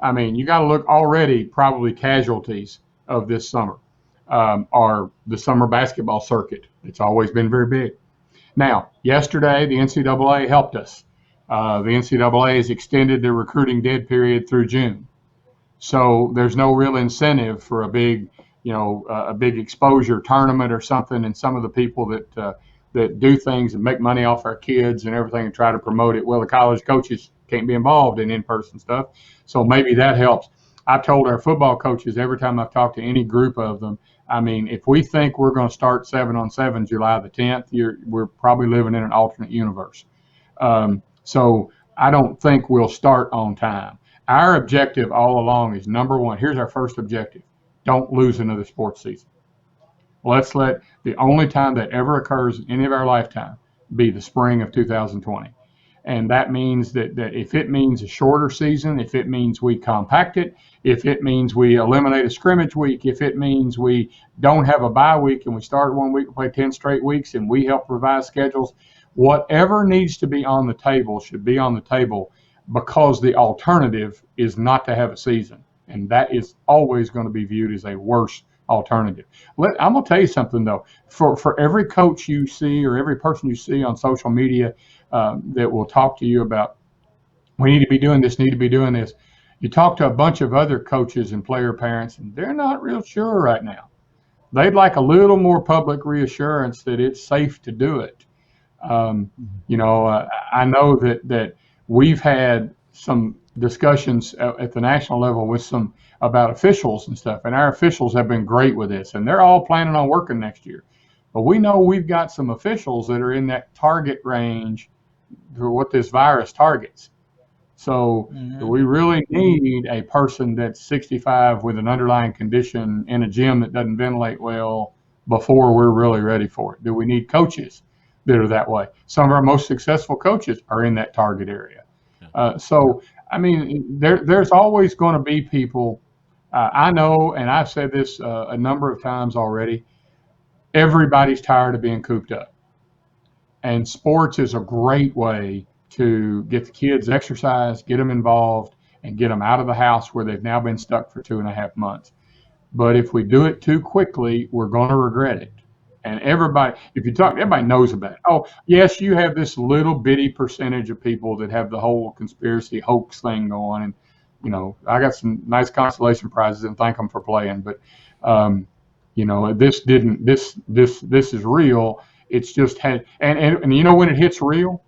I mean, you got to look already. Probably casualties of this summer are the summer basketball circuit. It's always been very big. Now, yesterday the NCAA helped us. The NCAA has extended the recruiting dead period through June, so there's no real incentive for a big, a big exposure tournament or something. And some of the people that do things and make money off our kids and everything and try to promote it, well, the college coaches can't be involved in-person stuff. So maybe that helps. I've told our football coaches every time I've talked to any group of them, I mean, if we think we're going to start 7-on-7 July the 10th, we're probably living in an alternate universe. So I don't think we'll start on time. Our objective all along is, number one, here's our first objective: don't lose another sports season. Let's let the only time that ever occurs in any of our lifetime be the spring of 2020. And that means that if it means a shorter season, if it means we compact it, if it means we eliminate a scrimmage week, if it means we don't have a bye week and we start 1 week and play 10 straight weeks and we help revise schedules, whatever needs to be on the table should be on the table, because the alternative is not to have a season. And that is always going to be viewed as a worse alternative. I'm going to tell you something, though. For every coach you see or every person you see on social media that will talk to you about, we need to be doing this, need to be doing this, you talk to a bunch of other coaches and player parents, and they're not real sure right now. They'd like a little more public reassurance that it's safe to do it. I know that we've had some discussions at the national level with some about officials and stuff, and our officials have been great with this, and they're all planning on working next year. But we know we've got some officials that are in that target range for what this virus targets. So we really need a person that's 65 with an underlying condition in a gym that doesn't ventilate well before we're really ready for it. Do we need coaches that are that way? Some of our most successful coaches are in that target area. So, I mean, there's always going to be people. I know, and I've said this a number of times already, everybody's tired of being cooped up. And sports is a great way to get the kids exercise, get them involved, and get them out of the house where they've now been stuck for 2.5 months. But if we do it too quickly, we're going to regret it. And everybody knows about it. Oh, yes, you have this little bitty percentage of people that have the whole conspiracy hoax thing going. And, I got some nice consolation prizes and thank them for playing. But, this is real. It's just had, and when it hits real,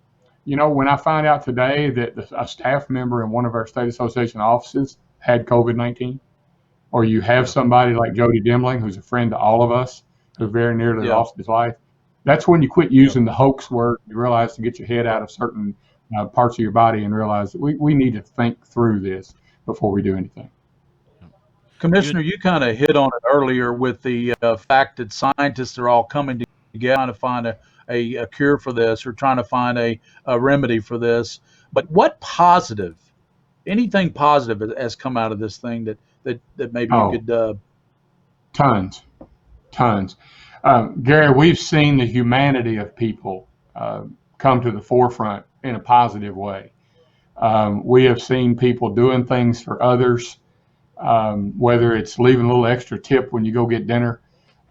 when I find out today that a staff member in one of our state association offices had COVID-19, or you have somebody like Jody Demling, who's a friend to all of us, who very nearly lost his life, that's when you quit using the hoax word. You realize to get your head out of certain parts of your body and realize that we need to think through this before we do anything. Commissioner, you kind of hit on it earlier with the fact that scientists are all coming together trying to find a cure for this, or trying to find a remedy for this. But what anything positive has come out of this thing that maybe you could? Tons. Gary, we've seen the humanity of people come to the forefront in a positive way. We have seen people doing things for others whether it's leaving a little extra tip when you go get dinner.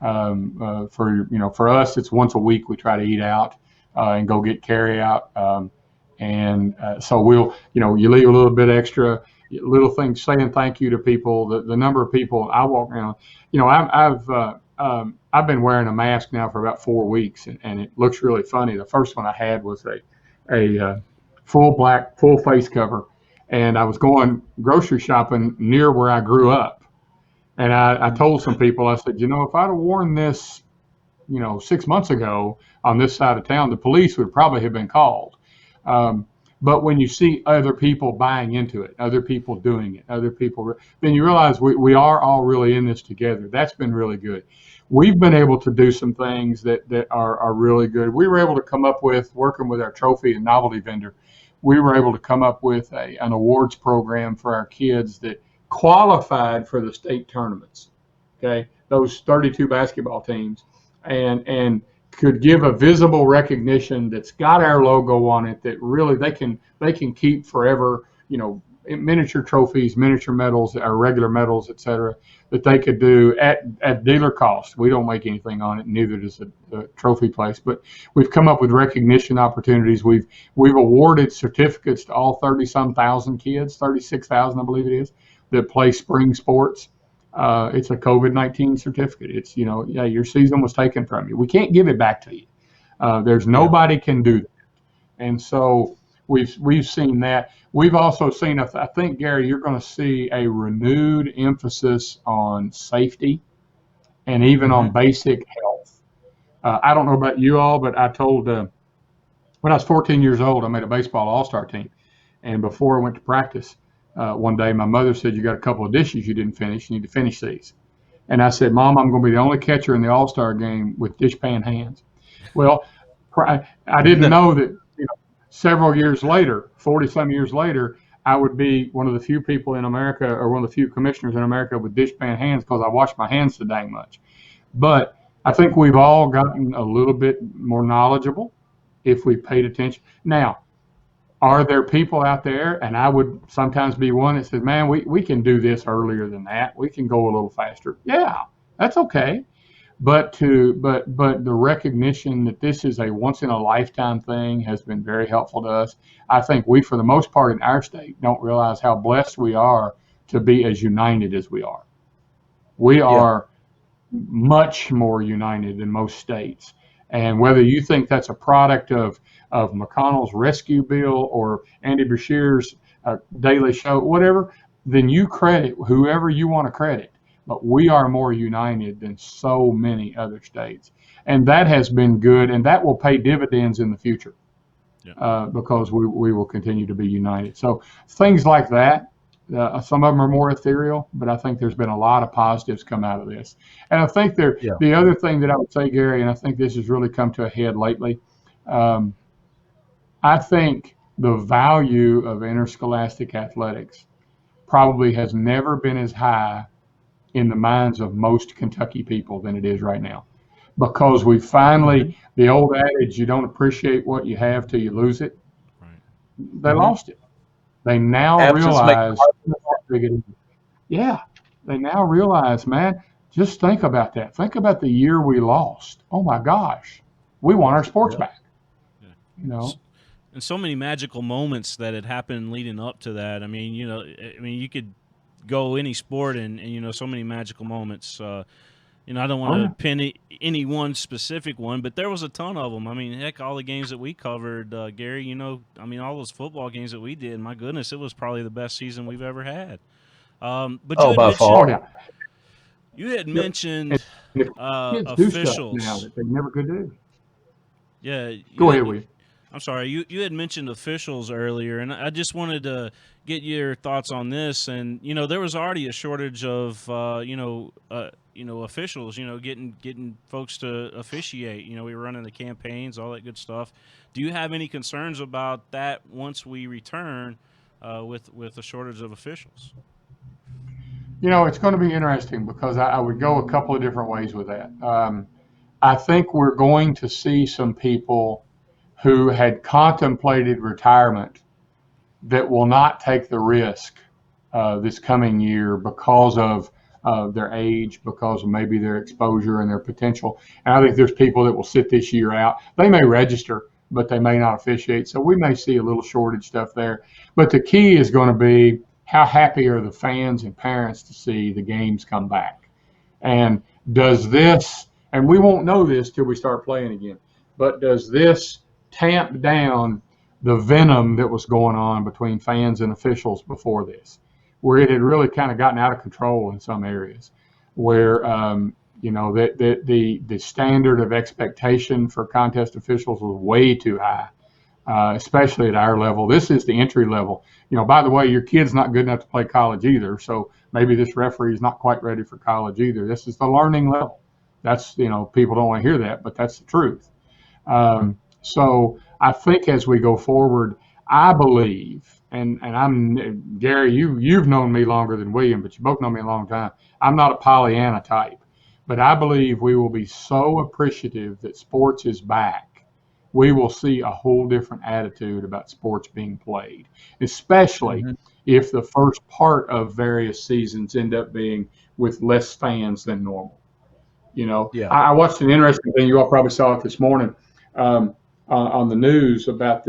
For us, it's once a week we try to eat out and go get carry out. So we'll, you leave a little bit extra, little things, saying thank you to people. The number of people I walk around, I've been wearing a mask now for about 4 weeks, and it looks really funny. The first one I had was a full face cover, and I was going grocery shopping near where I grew up. And I told some people, I said, if I'd have worn this, 6 months ago on this side of town, the police would probably have been called. But when you see other people buying into it, other people doing it, then you realize we are all really in this together. That's been really good. We've been able to do some things that are really good. We were able to come up with, working with our trophy and novelty vendor, we were able to come up with an awards program for our kids that qualified for the state tournaments. Okay, those 32 basketball teams, and could give a visible recognition that's got our logo on it that really they can keep forever, miniature trophies, miniature medals, our regular medals, etc., that they could do at dealer cost. We don't make anything on it, neither does the trophy place, but we've come up with recognition opportunities. We've awarded certificates to all 30-some thousand kids, 36,000 I believe it is, that play spring sports. It's a COVID-19 certificate. It's, your season was taken from you. We can't give it back to you. There's nobody can do that. And so we've seen that. We've also seen, I think, Gary, you're going to see a renewed emphasis on safety and even on basic health. I don't know about you all, but I told, when I was 14 years old, I made a baseball all-star team. And before I went to practice, one day my mother said, you got a couple of dishes you didn't finish. You need to finish these. And I said, Mom, I'm going to be the only catcher in the all-star game with dishpan hands. Well, I didn't know that several years later, 40-some years later, I would be one of the few people in America, or one of the few commissioners in America with dishpan hands, because I wash my hands so dang much. But I think we've all gotten a little bit more knowledgeable if we paid attention. Now, are there people out there, and I would sometimes be one that says, man, we can do this earlier than that. We can go a little faster. Yeah, that's okay. But the recognition that this is a once in a lifetime thing has been very helpful to us. I think we, for the most part in our state, don't realize how blessed we are to be as united as we are. We are much more united than most states. And whether you think that's a product of McConnell's rescue bill or Andy Beshear's Daily Show, whatever, then you credit whoever you want to credit. But we are more united than so many other states. And that has been good, and that will pay dividends in the future because we will continue to be united. So things like that, some of them are more ethereal, but I think there's been a lot of positives come out of this. And I think the other thing that I would say, Gary, and I think this has really come to a head lately, I think the value of interscholastic athletics probably has never been as high in the minds of most Kentucky people than it is right now. Because we finally, the old adage, you don't appreciate what you have till you lose it. Right. They lost it. They now realize, they now realize, man, just think about that. Think about the year we lost. Oh my gosh, we want our sports back. Yeah. And so many magical moments that had happened leading up to that. I mean, you could go any sport and so many magical moments. I don't want to pin any one specific one, but there was a ton of them. I mean, heck, all the games that we covered, Gary, all those football games that we did, my goodness, it was probably the best season we've ever had. But by far. You had mentioned officials. Do stuff now that they never could do. Yeah. Go ahead, William. I'm sorry. You had mentioned officials earlier, and I just wanted to get your thoughts on this. And there was already a shortage of officials. Getting folks to officiate. We were running the campaigns, all that good stuff. Do you have any concerns about that once we return with a shortage of officials? It's going to be interesting because I would go a couple of different ways with that. I think we're going to see some people who had contemplated retirement that will not take the risk this coming year because of their age, because of maybe their exposure and their potential. And I think there's people that will sit this year out. They may register, but they may not officiate. So we may see a little shortage stuff there. But the key is going to be how happy are the fans and parents to see the games come back. And does this, and we won't know this till we start playing again, but does this tamp down the venom that was going on between fans and officials before this, where it had really kind of gotten out of control in some areas, where the standard of expectation for contest officials was way too high, especially at our level. This is the entry level. By the way, your kid's not good enough to play college either, so maybe this referee is not quite ready for college either. This is the learning level. That's, people don't want to hear that, but that's the truth. So I think as we go forward, I believe, and I'm Gary, you've known me longer than William, but you both know me a long time. I'm not a Pollyanna type, but I believe we will be so appreciative that sports is back. We will see a whole different attitude about sports being played, especially if the first part of various seasons end up being with less fans than normal. I watched an interesting thing. You all probably saw it this morning on the news about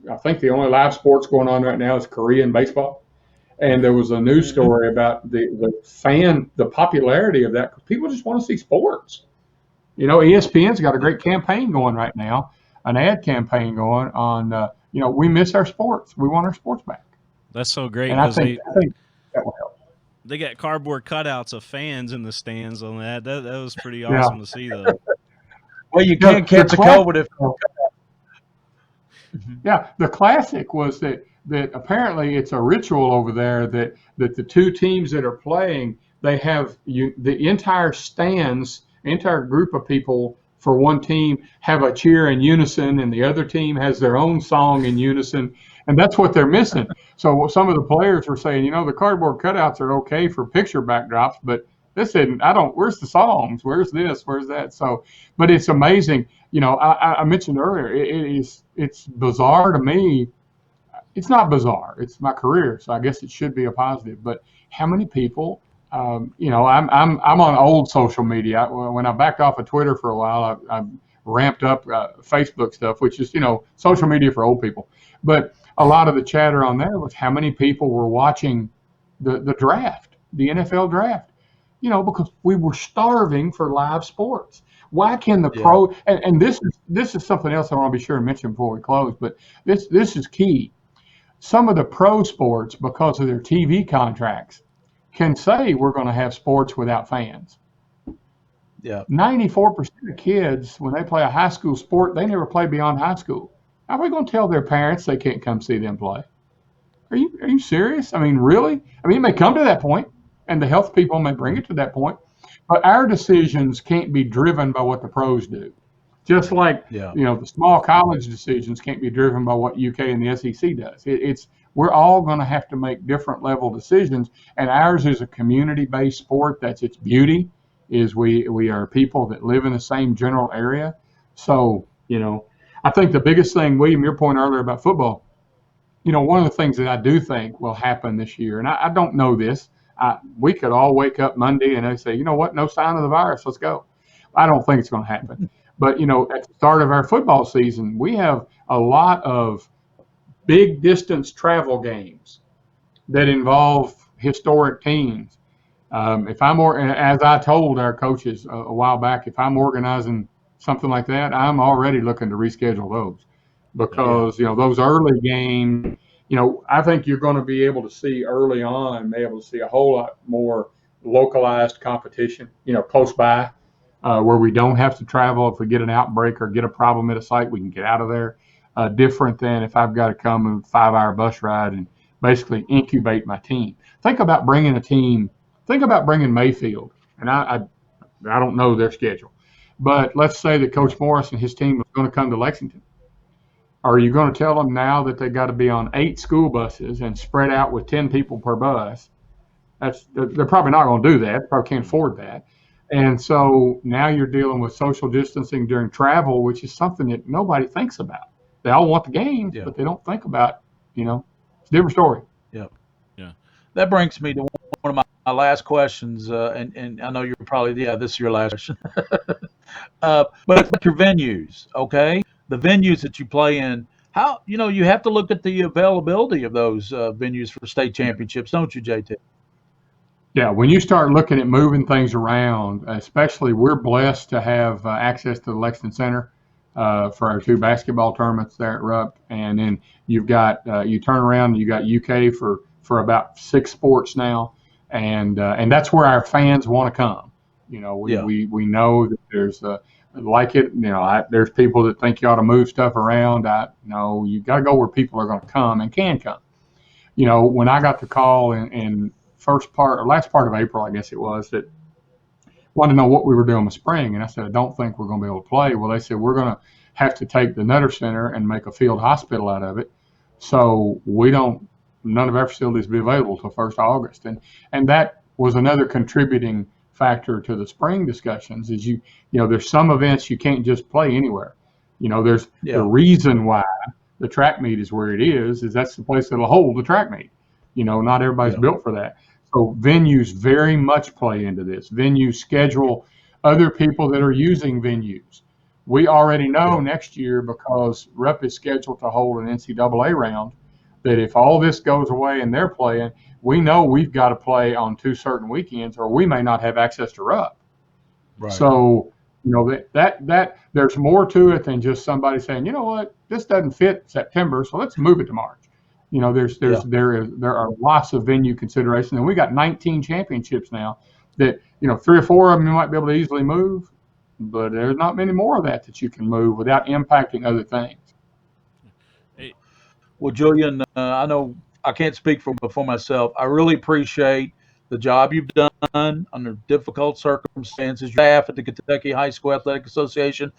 I think the only live sports going on right now is Korean baseball. And there was a news story about the popularity of that, because people just want to see sports. ESPN's got a great campaign going right now, an ad campaign going on, we miss our sports. We want our sports back. That's so great. And I think that will help. They got cardboard cutouts of fans in the stands on that. That was pretty awesome to see, though. Well, you can't catch a COVID if. Yeah, the classic was that apparently it's a ritual over there that the two teams that are playing, they have the entire stands, entire group of people for one team have a cheer in unison, and the other team has their own song in unison, and that's what they're missing. So some of the players were saying, the cardboard cutouts are okay for picture backdrops, but this isn't. Where's the songs? Where's this? Where's that? So, but it's amazing. I mentioned earlier, it's bizarre to me. It's not bizarre. It's my career, so I guess it should be a positive. But how many people? I'm on old social media. When I backed off of Twitter for a while, I ramped up Facebook stuff, which is social media for old people. But a lot of the chatter on there was how many people were watching the draft, the NFL draft. Because we were starving for live sports. Why can the pro? And this is something else I want to be sure to mention before we close. But this is key. Some of the pro sports, because of their TV contracts, can say we're going to have sports without fans. Yeah. 94% of kids, when they play a high school sport, they never play beyond high school. How are we going to tell their parents they can't come see them play? Are you serious? I mean, really? I mean, it may come to that point, and the health people may bring it to that point, but our decisions can't be driven by what the pros do. Just like the small college decisions can't be driven by what UK and the SEC does. We're all going to have to make different level decisions, and ours is a community-based sport. That's its beauty, is we are people that live in the same general area. So, I think the biggest thing, William, your point earlier about football, one of the things that I do think will happen this year, and I don't know this, we could all wake up Monday and they say, you know what, no sign of the virus, let's go. I don't think it's going to happen. But, at the start of our football season, we have a lot of big distance travel games that involve historic teams. As I told our coaches a while back, if I'm organizing something like that, I'm already looking to reschedule those, because those early games, I think you're going to be able to see early on, a whole lot more localized competition, close by, where we don't have to travel. If we get an outbreak or get a problem at a site, we can get out of there. Different than if I've got to come a 5-hour bus ride and basically incubate my team. Think about bringing Mayfield, and I don't know their schedule, but let's say that Coach Morris and his team was going to come to Lexington. Are you going to tell them now that they got to be on 8 school buses and spread out with 10 people per bus? They're probably not going to do that. They probably can't afford that. And so now you're dealing with social distancing during travel, which is something that nobody thinks about. They all want the games, but they don't think about, it's a different story. Yeah. Yeah. that brings me to one of my last questions, and I know you're probably, yeah, this is your last question. But it's like your venues, okay? The venues that you play in, how, you have to look at the availability of those venues for state championships, don't you, JT? Yeah, when you start looking at moving things around, especially we're blessed to have access to the Lexington Center for our two basketball tournaments there at Rupp, and then you've got you turn around and you got UK for about 6 sports now, and that's where our fans want to come. Yeah, We know that there's like it. There's people that think you ought to move stuff around. No, you got to go where people are going to come and can come. When I got the call in first part or last part of April, I guess it was, that wanted to know what we were doing with spring. And I said, I don't think we're going to be able to play. Well, they said, we're going to have to take the Nutter Center and make a field hospital out of it. So none of our facilities will be available till 1st of August. And that was another contributing factor to the spring discussions is there's some events you can't just play anywhere. There's the reason why the track meet is where it is that's the place that'll hold the track meet. Not everybody's built for that. So venues very much play into this. Venues schedule other people that are using venues. We already know next year, because Rupp is scheduled to hold an NCAA round, that if all this goes away and they're playing, we know we've got to play on 2 certain weekends, or we may not have access to Rupp. right. So that there's more to it than just somebody saying, you know what, this doesn't fit September, so let's move it to March. There are lots of venue considerations, and we got 19 championships now that 3 or 4 of them you might be able to easily move, but there's not many more of that you can move without impacting other things. Well, Julian, I know I can't speak for myself. I really appreciate the job you've done under difficult circumstances. Your staff at the Kentucky High School Athletic Association.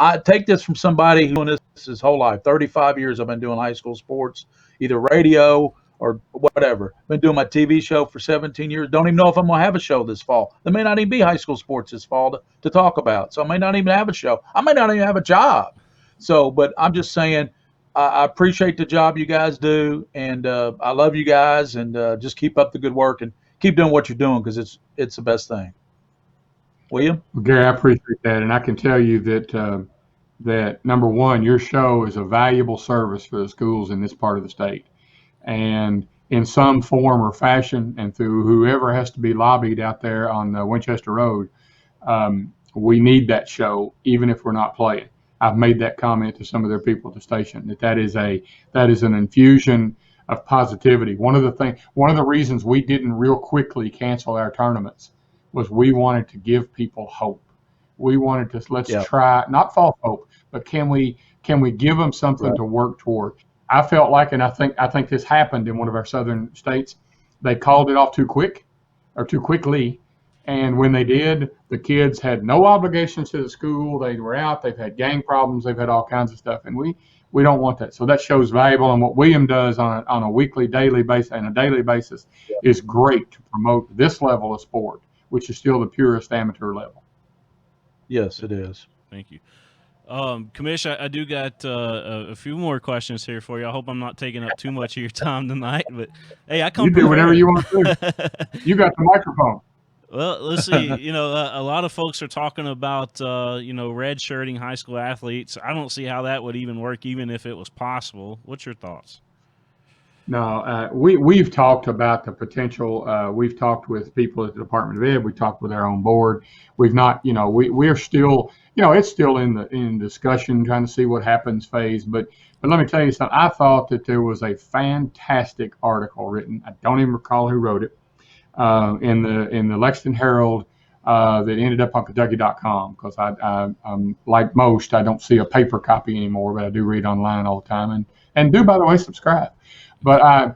I take this from somebody who's doing this his whole life. 35 years I've been doing high school sports, either radio or whatever. Been doing my TV show for 17 years. Don't even know if I'm going to have a show this fall. There may not even be high school sports this fall to talk about. So I may not even have a show. I may not even have a job. So, but I'm just saying, I appreciate the job you guys do, and I love you guys, and just keep up the good work and keep doing what you're doing, because it's the best thing. William? Well, Gary, I appreciate that, and I can tell you that number one, your show is a valuable service for the schools in this part of the state, and in some form or fashion, and through whoever has to be lobbied out there on Winchester Road, we need that show, even if we're not playing. I've made that comment to some of their people at the station that is an infusion of positivity. One of the reasons we didn't real quickly cancel our tournaments was we wanted to give people hope. We wanted to try, not false hope, but can we give them something to work toward? I felt like, and I think this happened in one of our southern states, they called it off too quickly. And when they did, the kids had no obligations to the school. They were out. They've had gang problems. They've had all kinds of stuff. And we don't want that. So that show's valuable. And what William does on a weekly, daily basis is great to promote this level of sport, which is still the purest amateur level. Yes, it is. Thank you. Commish, I do got a few more questions here for you. I hope I'm not taking up too much of your time tonight. But, hey, I come You do whatever you want to do. You got the microphone. Well, let's see. A lot of folks are talking about, red shirting high school athletes. I don't see how that would even work, even if it was possible. What's your thoughts? No, we've talked about the potential. We've talked with people at the Department of Ed. We talked with our own board. We've not, we're still, it's still in discussion, trying to see what happens phase. But let me tell you something. I thought that there was a fantastic article written. I don't even recall who wrote it. In the Lexington Herald that ended up on Kentucky.com, because I'm like most, I don't see a paper copy anymore, but I do read online all the time, and do, by the way, subscribe. But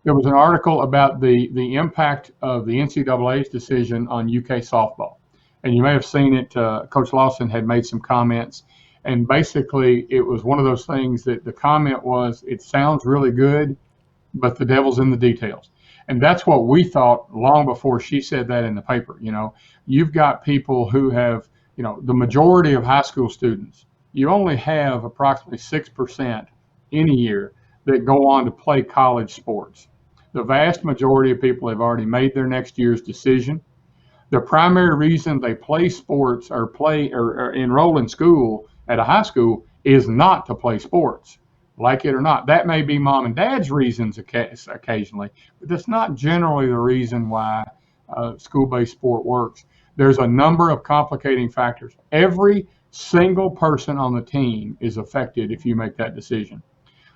there was an article about the impact of the NCAA's decision on UK softball, and you may have seen it. Coach Lawson had made some comments, and basically it was one of those things that the comment was, it sounds really good, but the devil's in the details. And that's what we thought long before she said that in the paper. You've got people who have, the majority of high school students, you only have approximately 6% in a year that go on to play college sports. The vast majority of people have already made their next year's decision. The primary reason they play sports or enroll in school at a high school is not to play sports, like it or not. That may be mom and dad's reasons occasionally, but that's not generally the reason why school-based sport works. There's a number of complicating factors. Every single person on the team is affected if you make that decision.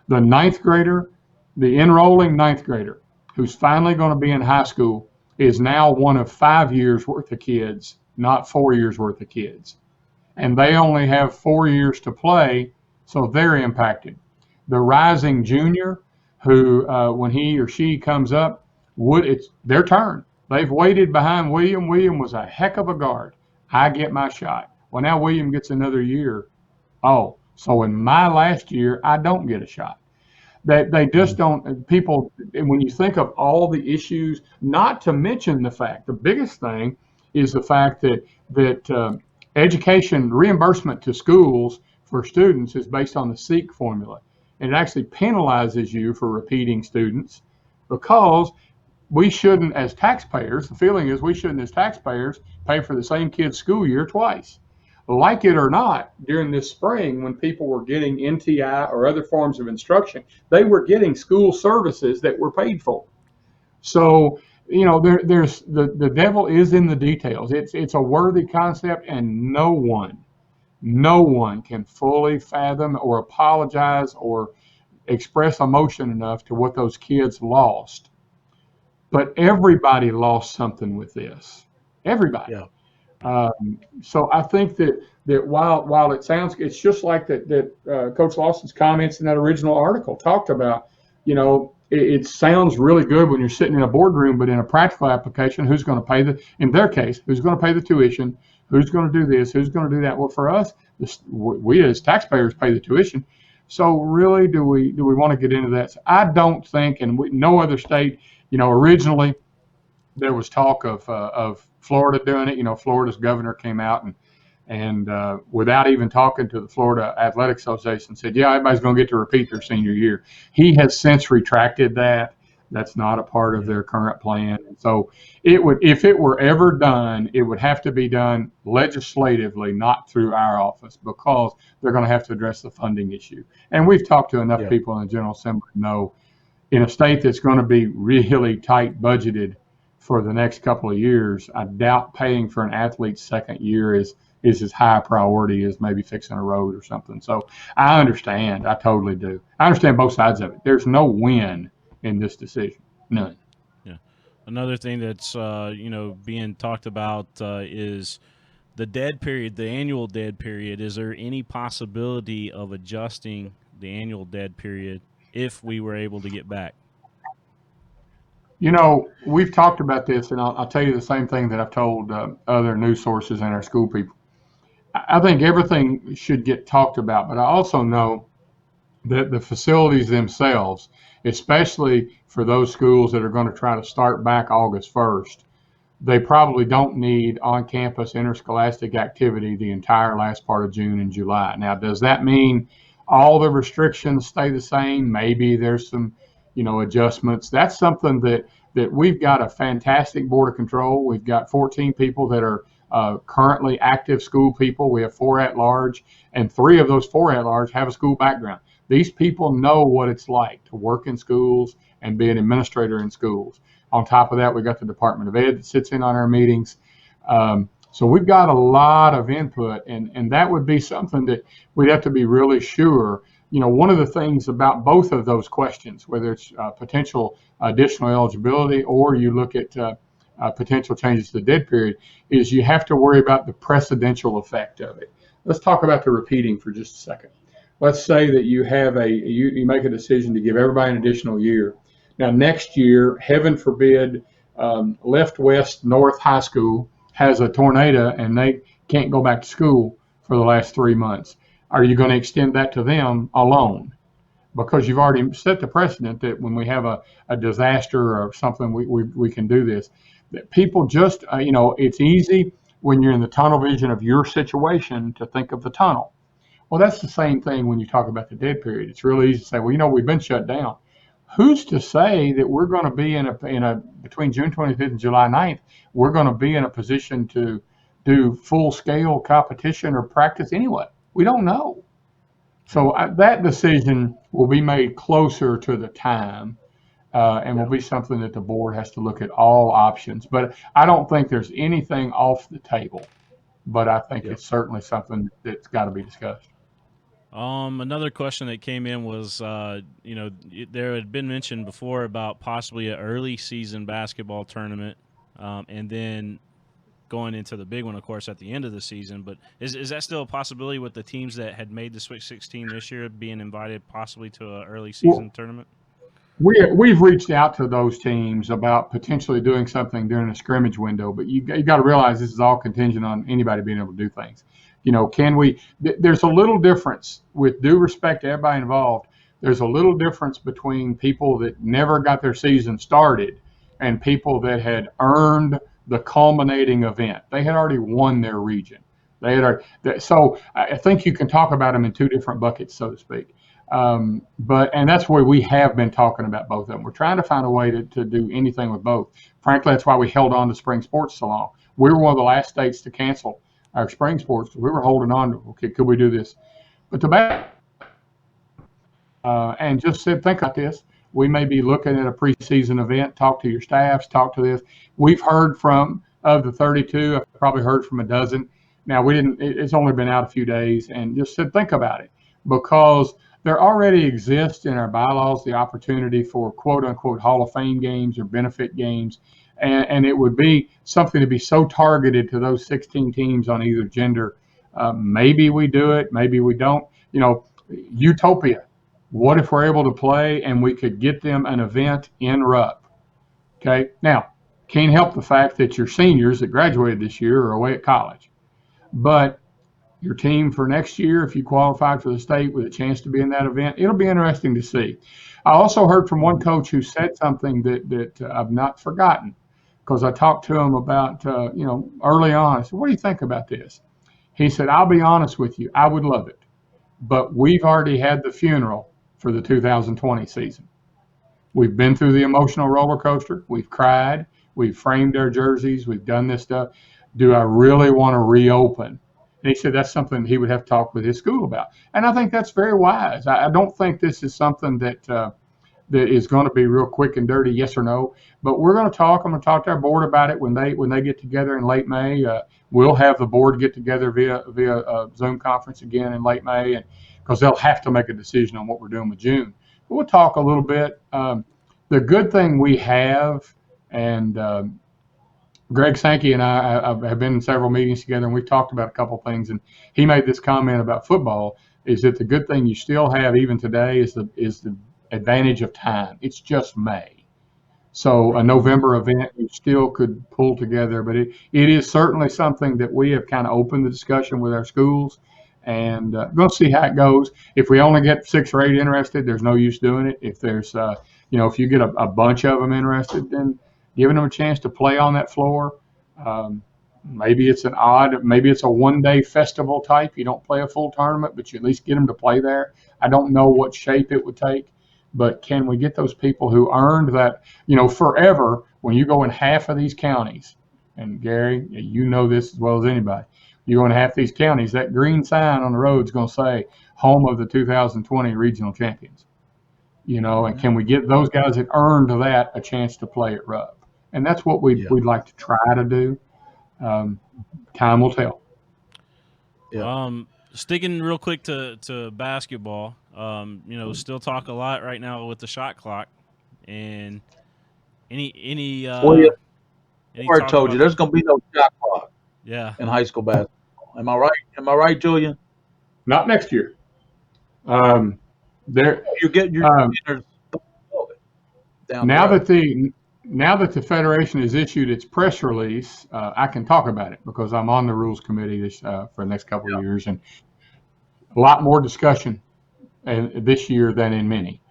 The ninth grader, the enrolling ninth grader, who's finally going to be in high school, is now one of 5 years worth of kids, not 4 years worth of kids. And they only have 4 years to play, so they're impacted. The rising junior, who when he or she comes up, it's their turn. They've waited behind William. William was a heck of a guard. I get my shot. Well, now William gets another year. Oh, so in my last year, I don't get a shot. They just don't, people, when you think of all the issues, not to mention the fact, the biggest thing is the fact that education reimbursement to schools for students is based on the SEEK formula. And it actually penalizes you for repeating students, because we shouldn't, as taxpayers, the feeling is we shouldn't, as taxpayers, pay for the same kid's school year twice. Like it or not, during this spring, when people were getting NTI or other forms of instruction, they were getting school services that were paid for. So, you know, there's the devil is in the details. It's a worthy concept, and no one can fully fathom or apologize or express emotion enough to what those kids lost. But everybody lost something with this. Everybody. Yeah. So I think that while it sounds, it's just like that Coach Lawson's comments in that original article talked about, you know, it sounds really good when you're sitting in a boardroom, but in a practical application, who's going to pay in their case, who's going to pay the tuition, who's going to do this, who's going to do that? Well, for us, we as taxpayers pay the tuition. So really, do we want to get into that? So I don't think, and no other state, you know, originally there was talk of Florida doing it. You know, Florida's governor came out and without even talking to the Florida Athletic Association, said, yeah, everybody's going to get to repeat their senior year. He has since retracted that. That's not a part of their current plan. So it would, if it were ever done, it would have to be done legislatively, not through our office, because they're going to have to address the funding issue. And we've talked to enough people in the General Assembly to know, in a state that's going to be really tight budgeted for the next couple of years, I doubt paying for an athlete's second year is as high a priority as maybe fixing a road or something. So I understand. I totally do. I understand both sides of it. There's no win in this decision. None. Yeah. Another thing that's being talked about is the dead period, the annual dead period. Is there any possibility of adjusting the annual dead period if we were able to get back? You know, we've talked about this, and I'll tell you the same thing that I've told other news sources and our school people. I think everything should get talked about, but I also know that the facilities themselves, especially for those schools that are going to try to start back August 1st, they probably don't need on-campus interscholastic activity the entire last part of June and July. Now, does that mean all the restrictions stay the same? Maybe there's some adjustments. That's something that we've got a fantastic board of control. We've got 14 people that are currently active school people. We have 4 at large, and 3 of those 4 at large have a school background. These people know what it's like to work in schools and be an administrator in schools. On top of that, we got the Department of Ed that sits in on our meetings. So we've got a lot of input, and that would be something that we'd have to be really sure. You know, one of the things about both of those questions, whether it's potential additional eligibility or you look at potential changes to the dead period, is you have to worry about the precedential effect of it. Let's talk about the repeating for just a second. Let's say that you have you make a decision to give everybody an additional year. Now, next year, heaven forbid, Left West North High School has a tornado and they can't go back to school for the last 3 months. Are you going to extend that to them alone? Because you've already set the precedent that when we have a disaster or something, we can do this. That people just, it's easy when you're in the tunnel vision of your situation to think of the tunnel. Well, that's the same thing when you talk about the dead period. It's really easy to say, well, we've been shut down. who's to say that we're going to be in a between June 25th and July 9th, we're going to be in a position to do full scale competition or practice anyway? We don't know. So that decision will be made closer to the time, and will be something that the board has to look at all options. But I don't think there's anything off the table. But I think it's certainly something that's got to be discussed. Another question that came in was, there had been mentioned before about possibly an early season basketball tournament, and then going into the big one, of course, at the end of the season. But is that still a possibility with the teams that had made the Sweet 16 this year being invited possibly to an early season tournament? We've reached out to those teams about potentially doing something during a scrimmage window, but you got to realize this is all contingent on anybody being able to do things. Can we? There's a little difference, with due respect to everybody involved. There's a little difference between people that never got their season started and people that had earned the culminating event. They had already won their region. So I think you can talk about them in two different buckets, so to speak. And that's where we have been talking about both of them. We're trying to find a way to do anything with both. Frankly, that's why we held on to spring sports so long. We were one of the last states to cancel our spring sports. We were holding on to, okay, could we do this? But and just think about this. We may be looking at a preseason event. Talk to your staffs. Talk to this. We've heard from, of the 32, I've probably heard from a dozen. Now, it's only been out a few days, and just think about it, because there already exists in our bylaws the opportunity for quote unquote Hall of Fame games or benefit games. And it would be something to be so targeted to those 16 teams on either gender. Maybe we do it, maybe we don't. Utopia. What if we're able to play and we could get them an event in Rupp? Okay. Now, can't help the fact that your seniors that graduated this year are away at college. But your team for next year, if you qualified for the state with a chance to be in that event, it'll be interesting to see. I also heard from one coach who said something that I've not forgotten, because I talked to him about, early on. I said, what do you think about this? He said, I'll be honest with you, I would love it, but we've already had the funeral for the 2020 season. We've been through the emotional roller coaster. We've cried. We've framed our jerseys. We've done this stuff. Do I really want to reopen? And he said that's something he would have to talk with his school about. And I think that's very wise. I don't think this is something that is going to be real quick and dirty, yes or no. But we're going to talk. I'm going to talk to our board about it when they get together in late May. We'll have the board get together via a Zoom conference again in late May, and because they'll have to make a decision on what we're doing with June. But we'll talk a little bit. The good thing we have, and Greg Sankey and I have been in several meetings together, and we've talked about a couple things. And he made this comment about football, is that the good thing you still have even today is the advantage of time. It's just May. So a November event you still could pull together, but it is certainly something that we have kind of opened the discussion with our schools, and we'll see how it goes. If we only get 6 or 8 interested, there's no use doing it. If there's, if you get a bunch of them interested, then giving them a chance to play on that floor. Maybe it's maybe it's a one-day festival type. You don't play a full tournament, but you at least get them to play there. I don't know what shape it would take, but can we get those people who earned that, forever, when you go in half of these counties, and Gary, you know this as well as anybody, you go in half these counties, that green sign on the road is going to say home of the 2020 regional champions, and can we get those guys that earned that a chance to play at Rupp? And that's what we'd like to try to do. Time will tell. Yeah. Sticking real quick to basketball, still talk a lot right now with the shot clock, and any I told you there's going to be no shot clock. Yeah. In high school basketball. Am I right? Am I right, Julian? Not next year. You get your down now that the Federation has issued its press release, I can talk about it because I'm on the rules committee for the next couple of years, and a lot more discussion this year than in many.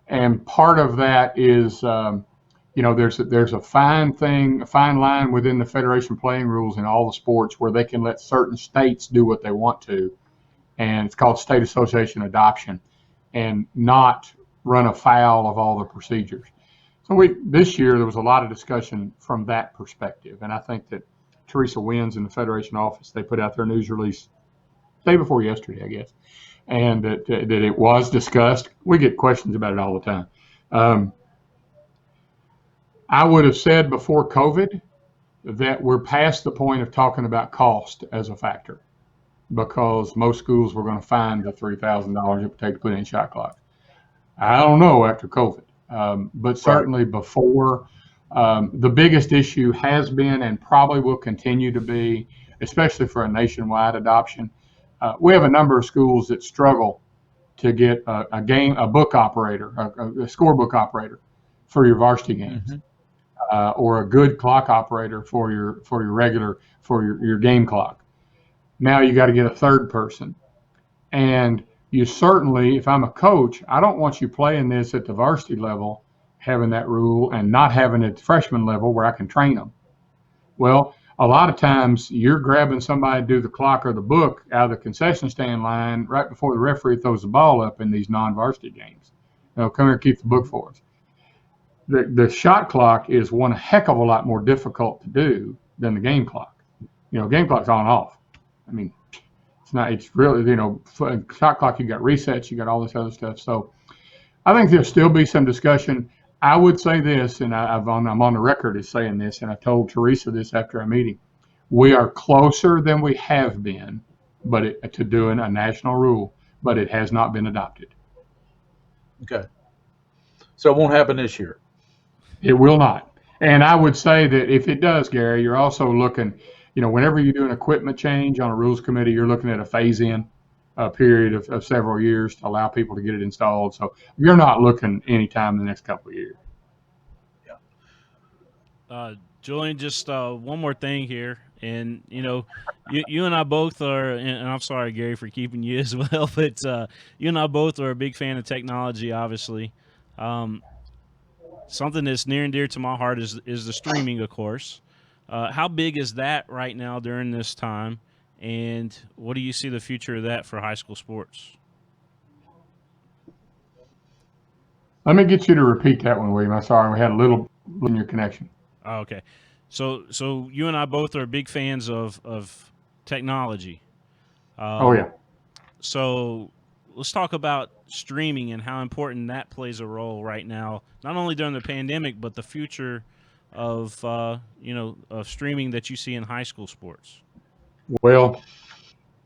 And part of that is, there's a fine line within the Federation playing rules in all the sports where they can let certain states do what they want to, and it's called state association adoption, and not run afoul of all the procedures. So this year there was a lot of discussion from that perspective, and I think that Teresa Wins in the Federation office, they put out their news release day before yesterday, I guess, and that it was discussed. We get questions about it all the time. I would have said before COVID that we're past the point of talking about cost as a factor, because most schools were going to find the $3,000 it would take to put in shot clock. I don't know after COVID, but certainly before, the biggest issue has been and probably will continue to be, especially for a nationwide adoption. We have a number of schools that struggle to get a book operator, a scorebook operator for your varsity games, or a good clock operator for your game clock. Now you got to get a third person, and you certainly, if I'm a coach, I don't want you playing this at the varsity level, having that rule, and not having it at the freshman level where I can train them. Well, a lot of times you're grabbing somebody to do the clock or the book out of the concession stand line right before the referee throws the ball up in these non-varsity games. Come here and keep the book for us. The shot clock is one heck of a lot more difficult to do than the game clock. Game clock's on and off. I mean, it's really, shot clock, you got resets, you got all this other stuff. So I think there'll still be some discussion. I would say this, and I'm on the record as saying this, and I told Teresa this after our meeting. We are closer than we have been, to doing a national rule, but it has not been adopted. Okay. So it won't happen this year. It will not. And I would say that if it does, Gary, you're also looking, whenever you do an equipment change on a rules committee, you're looking at a phase-in period of several years to allow people to get it installed. So you're not looking anytime in the next couple of years. Yeah. Julian, just one more thing here. And, you and I both are, and I'm sorry, Gary, for keeping you as well, but you and I both are a big fan of technology, obviously. Something that's near and dear to my heart is the streaming, of course. How big is that right now during this time? And what do you see the future of that for high school sports? Let me get you to repeat that one, William. I'm sorry, we had a little in your connection. Oh, okay. So you and I both are big fans of technology. Oh, yeah. So let's talk about streaming and how important that plays a role right now, not only during the pandemic, but the future of of streaming that you see in high school sports. Well,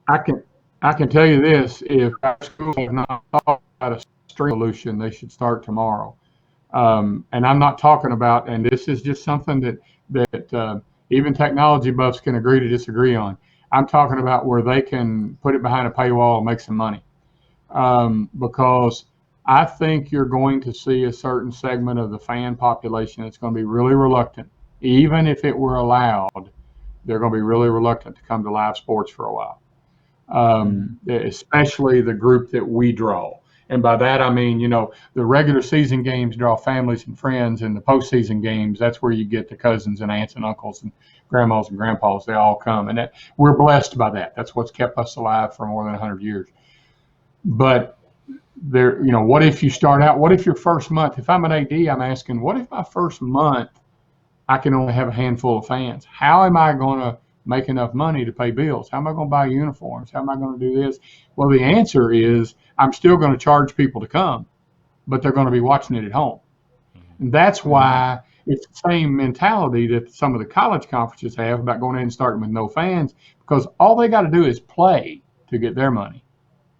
I can tell you this: if our schools have not thought about a stream solution, they should start tomorrow. And I'm not talking about, and this is just something that even technology buffs can agree to disagree on. I'm talking about where they can put it behind a paywall and make some money. Because I think you're going to see a certain segment of the fan population that's going to be really reluctant. Even if it were allowed, they're going to be really reluctant to come to live sports for a while, especially the group that we draw. And by that, I mean, the regular season games draw families and friends, and the postseason games, that's where you get the cousins and aunts and uncles and grandmas and grandpas. They all come. And we're blessed by that. That's what's kept us alive for more than 100 years. But what if you start out, what if your first month, if I'm an AD, I'm asking, what if my first month I can only have a handful of fans? How am I going to make enough money to pay bills? How am I going to buy uniforms? How am I going to do this? Well, the answer is I'm still going to charge people to come, but they're going to be watching it at home. And that's why it's the same mentality that some of the college conferences have about going ahead and starting with no fans, because all they got to do is play to get their money.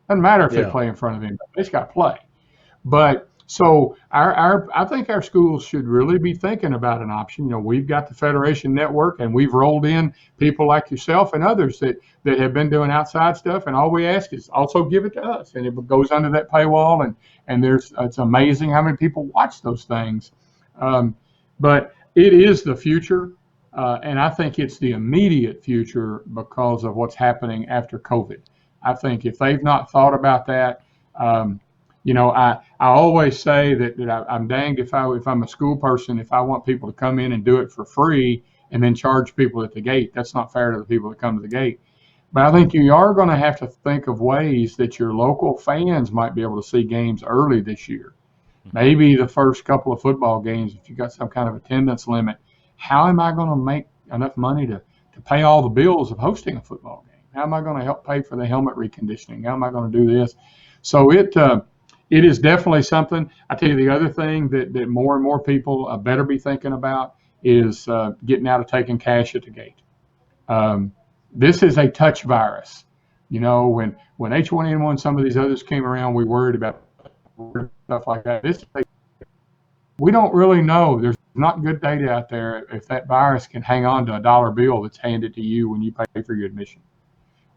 Doesn't matter if they play in front of anybody. They just got to play. But so I think our schools should really be thinking about an option. We've got the Federation Network, and we've rolled in people like yourself and others that have been doing outside stuff. And all we ask is also give it to us. And it goes under that paywall. And it's amazing how many people watch those things. But it is the future. And I think it's the immediate future because of what's happening after COVID. I think if they've not thought about that, I always say that I'm danged if I'm a school person, if I want people to come in and do it for free and then charge people at the gate. That's not fair to the people that come to the gate. But I think you are going to have to think of ways that your local fans might be able to see games early this year. Maybe the first couple of football games, if you got some kind of attendance limit, how am I going to make enough money to pay all the bills of hosting a football game? How am I going to help pay for the helmet reconditioning? How am I going to do this? So it is definitely something. I tell you, the other thing that more and more people better be thinking about is getting out of taking cash at the gate. This is a touch virus. You know, when H1N1, some of these others came around, we worried about stuff like that. We don't really know. There's not good data out there if that virus can hang on to a dollar bill that's handed to you when you pay for your admission.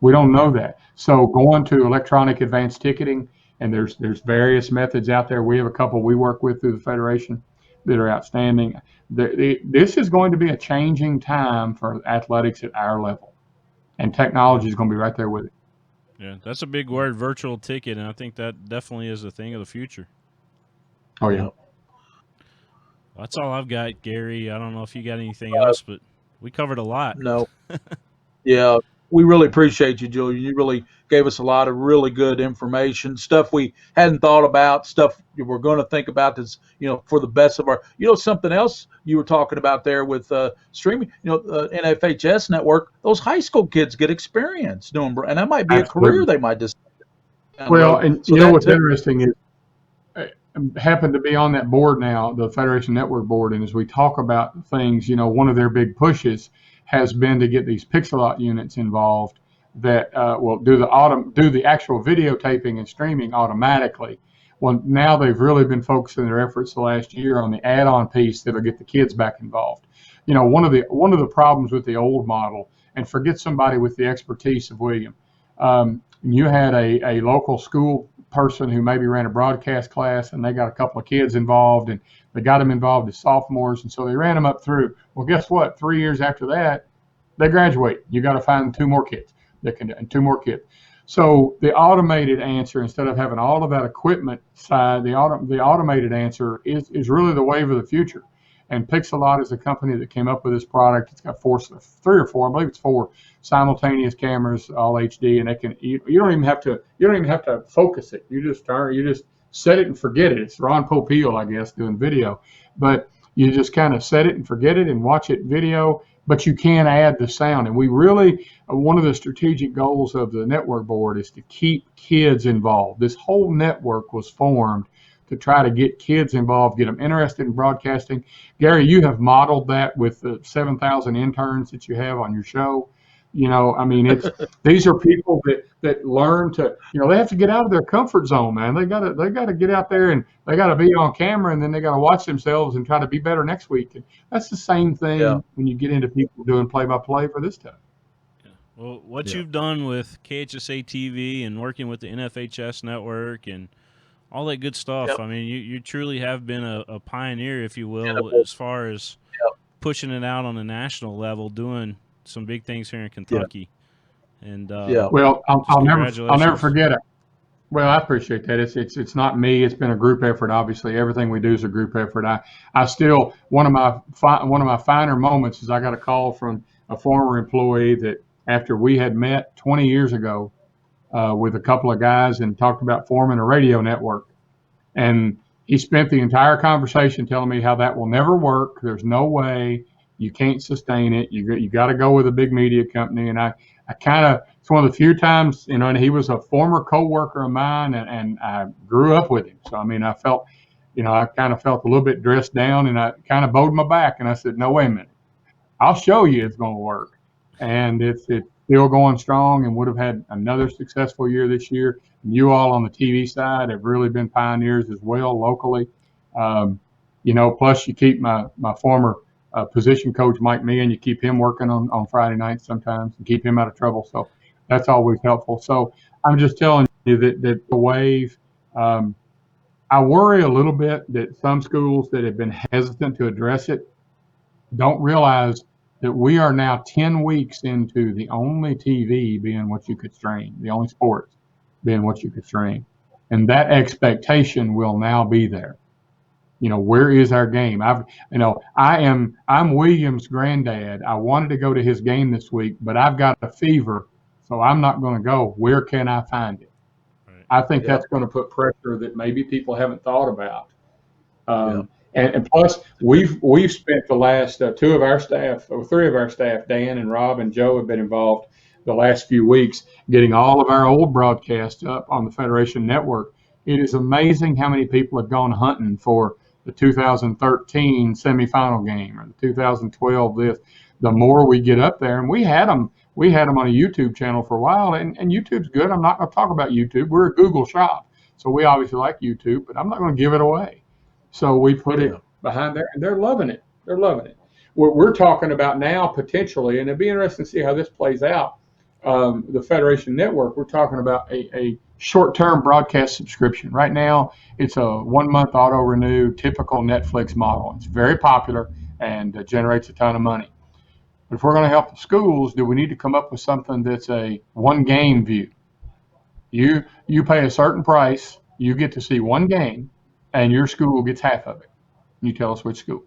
We don't know that. So going to electronic advanced ticketing, and there's various methods out there. We have a couple we work with through the Federation that are outstanding. This is going to be a changing time for athletics at our level, and technology is going to be right there with it. Yeah, that's a big word, virtual ticket, and I think that definitely is a thing of the future. Oh, yeah. That's all I've got, Gary. I don't know if you got anything else, but we covered a lot. No. Yeah, we really appreciate you, Julian. You really gave us a lot of really good information, stuff we hadn't thought about, stuff we're going to think about that's, for the best of our, something else you were talking about there with streaming, NFHS network, those high school kids get experience doing, and that might be Absolutely. a career they might just. Well, and so what's interesting is I happen to be on that board now, the Federation Network board, and as we talk about things, one of their big pushes has been to get these Pixelot units involved that will do the actual videotaping and streaming automatically. Well, now they've really been focusing their efforts the last year on the add-on piece that'll get the kids back involved. One of the problems with the old model, and forget somebody with the expertise of William, you had a local school person who maybe ran a broadcast class, and they got a couple of kids involved, and they got them involved as sophomores, and so they ran them up through. Well, guess what? 3 years after that, they graduate. You got to find 2 more kids that can, and 2 more kids. So the automated answer, instead of having all of that equipment side, the automated answer is really the wave of the future. And Pixelot is a company that came up with this product. It's got 3 or 4, I believe it's 4 simultaneous cameras, all HD, and they can. You don't even have to focus it. You just set it and forget it. It's Ron Popeil, I guess, doing video, but you just kind of set it and forget it and watch it video. But you can add the sound, and we really one of the strategic goals of the network board is to keep kids involved. This whole network was formed to try to get kids involved, get them interested in broadcasting. Gary, you have modeled that with the 7,000 interns that you have on your show. These are people that learn to, they have to get out of their comfort zone, man. They gotta get out there, and they gotta be on camera, and then they gotta watch themselves and try to be better next week. And that's the same thing when you get into people doing play-by-play for this stuff. Yeah. Well, what you've done with KHSAA TV and working with the NFHS network and all that good stuff. Yep. I mean, you truly have been a pioneer, if you will, as far as pushing it out on a national level, doing some big things here in Kentucky. And well, I'll never forget it. Well, I appreciate that. It's not me. It's been a group effort. Obviously, everything we do is a group effort. I still one of my finer moments is I got a call from a former employee that after we had met 20 years ago with a couple of guys and talked about forming a radio network, and he spent the entire conversation telling me how that will never work. There's no way. You can't sustain it. You got to go with a big media company. And I kind of, it's one of the few times, and he was a former coworker of mine, and I grew up with him. So, I felt, I kind of felt a little bit dressed down, and I kind of bowed my back, and I said, no, wait a minute. I'll show you it's going to work. And it's still going strong, and would have had another successful year this year. And you all on the TV side have really been pioneers as well locally. Plus you keep my former position coach Mike Meehan, you keep him working on Friday nights sometimes and keep him out of trouble. So that's always helpful. So I'm just telling you that the wave, I worry a little bit that some schools that have been hesitant to address it don't realize that we are now 10 weeks into the only TV being what you could stream, the only sports being what you could stream. And that expectation will now be there. Where is our game? I'm William's granddad. I wanted to go to his game this week, but I've got a fever, so I'm not going to go. Where can I find it? Right. I think that's going to put pressure that maybe people haven't thought about. And plus, we've spent the last three of our staff, Dan and Rob and Joe, have been involved the last few weeks getting all of our old broadcasts up on the Federation Network. It is amazing how many people have gone hunting for the 2013 semifinal game or the 2012 this. The more we get up there, and we had them on a YouTube channel for a while, and YouTube's good. I'm not going to talk about YouTube. We're a Google shop, so we obviously like YouTube, but I'm not going to give it away. So we put it behind there, and they're loving it. They're loving it. We're talking about now potentially, and it'd be interesting to see how this plays out. The Federation Network, we're talking about a short-term broadcast subscription. Right now, it's a 1-month auto-renew, typical Netflix model. It's very popular and generates a ton of money. But if we're going to help the schools, do we need to come up with something that's a one-game view? You pay a certain price, you get to see one game, and your school gets half of it. You tell us which school.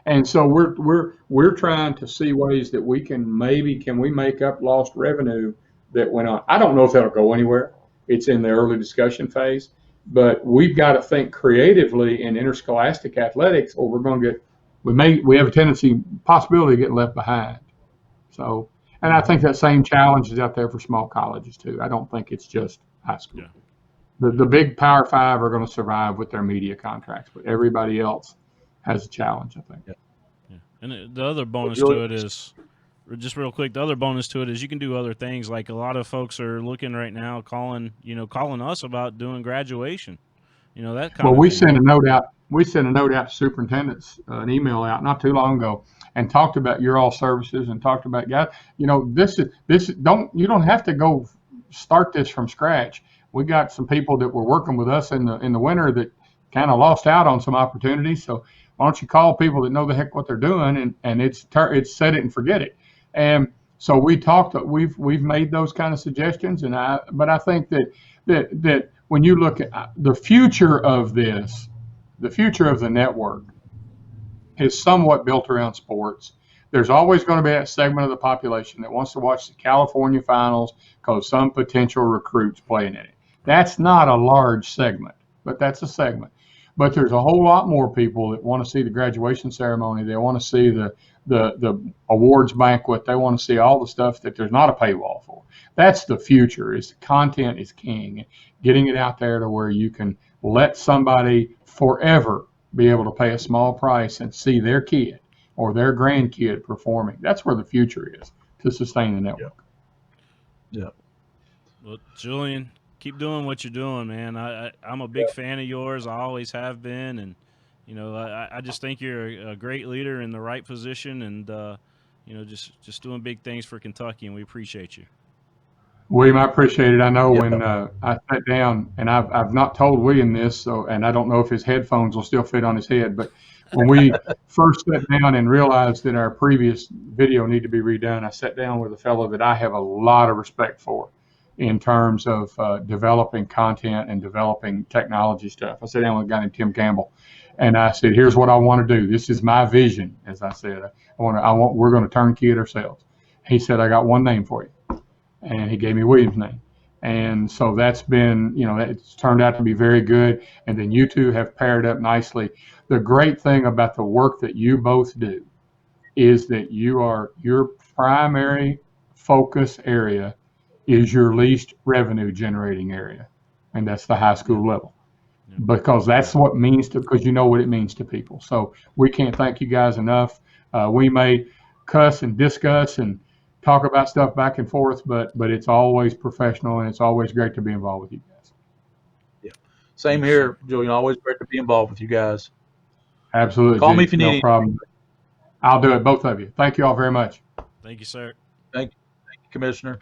And so we're trying to see ways that we can make up lost revenue that went on. I don't know if that'll go anywhere. It's in the early discussion phase, but we've got to think creatively in interscholastic athletics, or we're going to we have a possibility of getting left behind. So, and I think that same challenge is out there for small colleges too. I don't think it's just high school. Yeah. The big Power Five are going to survive with their media contracts, but everybody else has a challenge, I think. Yeah. And the other bonus to it is, just real quick, the other bonus to it is you can do other things. Like a lot of folks are looking right now, calling us about doing graduation. That kind of thing. We sent a note out to superintendents, an email out not too long ago, and talked about your all services and talked about guys. You don't have to go start this from scratch. We got some people that were working with us in the winter that kind of lost out on some opportunities. So why don't you call people that know the heck what they're doing, and it's set it and forget it. And so we've made those kind of suggestions, but I think that when you look at the future of this, the future of the network is somewhat built around sports. There's always going to be that segment of the population that wants to watch the California finals because some potential recruits playing in it. That's not a large segment, but that's a segment. But there's a whole lot more people that want to see the graduation ceremony. They want to see the awards banquet. They want to see all the stuff that there's not a paywall for. That's the future. Is content is king. Getting it out there to where you can let somebody forever be able to pay a small price and see their kid or their grandkid performing. That's where the future is to sustain the network. Yeah. Well, Julian, keep doing what you're doing, man. I'm a big fan of yours. I always have been, and I just think you're a great leader in the right position, and just doing big things for Kentucky, and we appreciate you. William, I appreciate it. I know when I sat down, and I've not told William this, and I don't know if his headphones will still fit on his head, but when we first sat down and realized that our previous video needed to be redone, I sat down with a fellow that I have a lot of respect for in terms of developing content and developing technology stuff. I sat down with a guy named Tim Campbell, and I said, "Here's what I want to do. This is my vision." As I said, we're going to turnkey it ourselves. He said, "I got one name for you." And he gave me William's name. And so that's been, it's turned out to be very good. And then you two have paired up nicely. The great thing about the work that you both do is that your primary focus area is your least revenue generating area. And that's the high school level. Because that's what because you know what it means to people. So we can't thank you guys enough. We may cuss and discuss and talk about stuff back and forth, but it's always professional, and it's always great to be involved with you guys. Yeah, same here, Julian. Always great to be involved with you guys. Absolutely. Call me if you need. No problem. I'll do it, both of you. Thank you all very much. Thank you, sir. Thank you, Commissioner.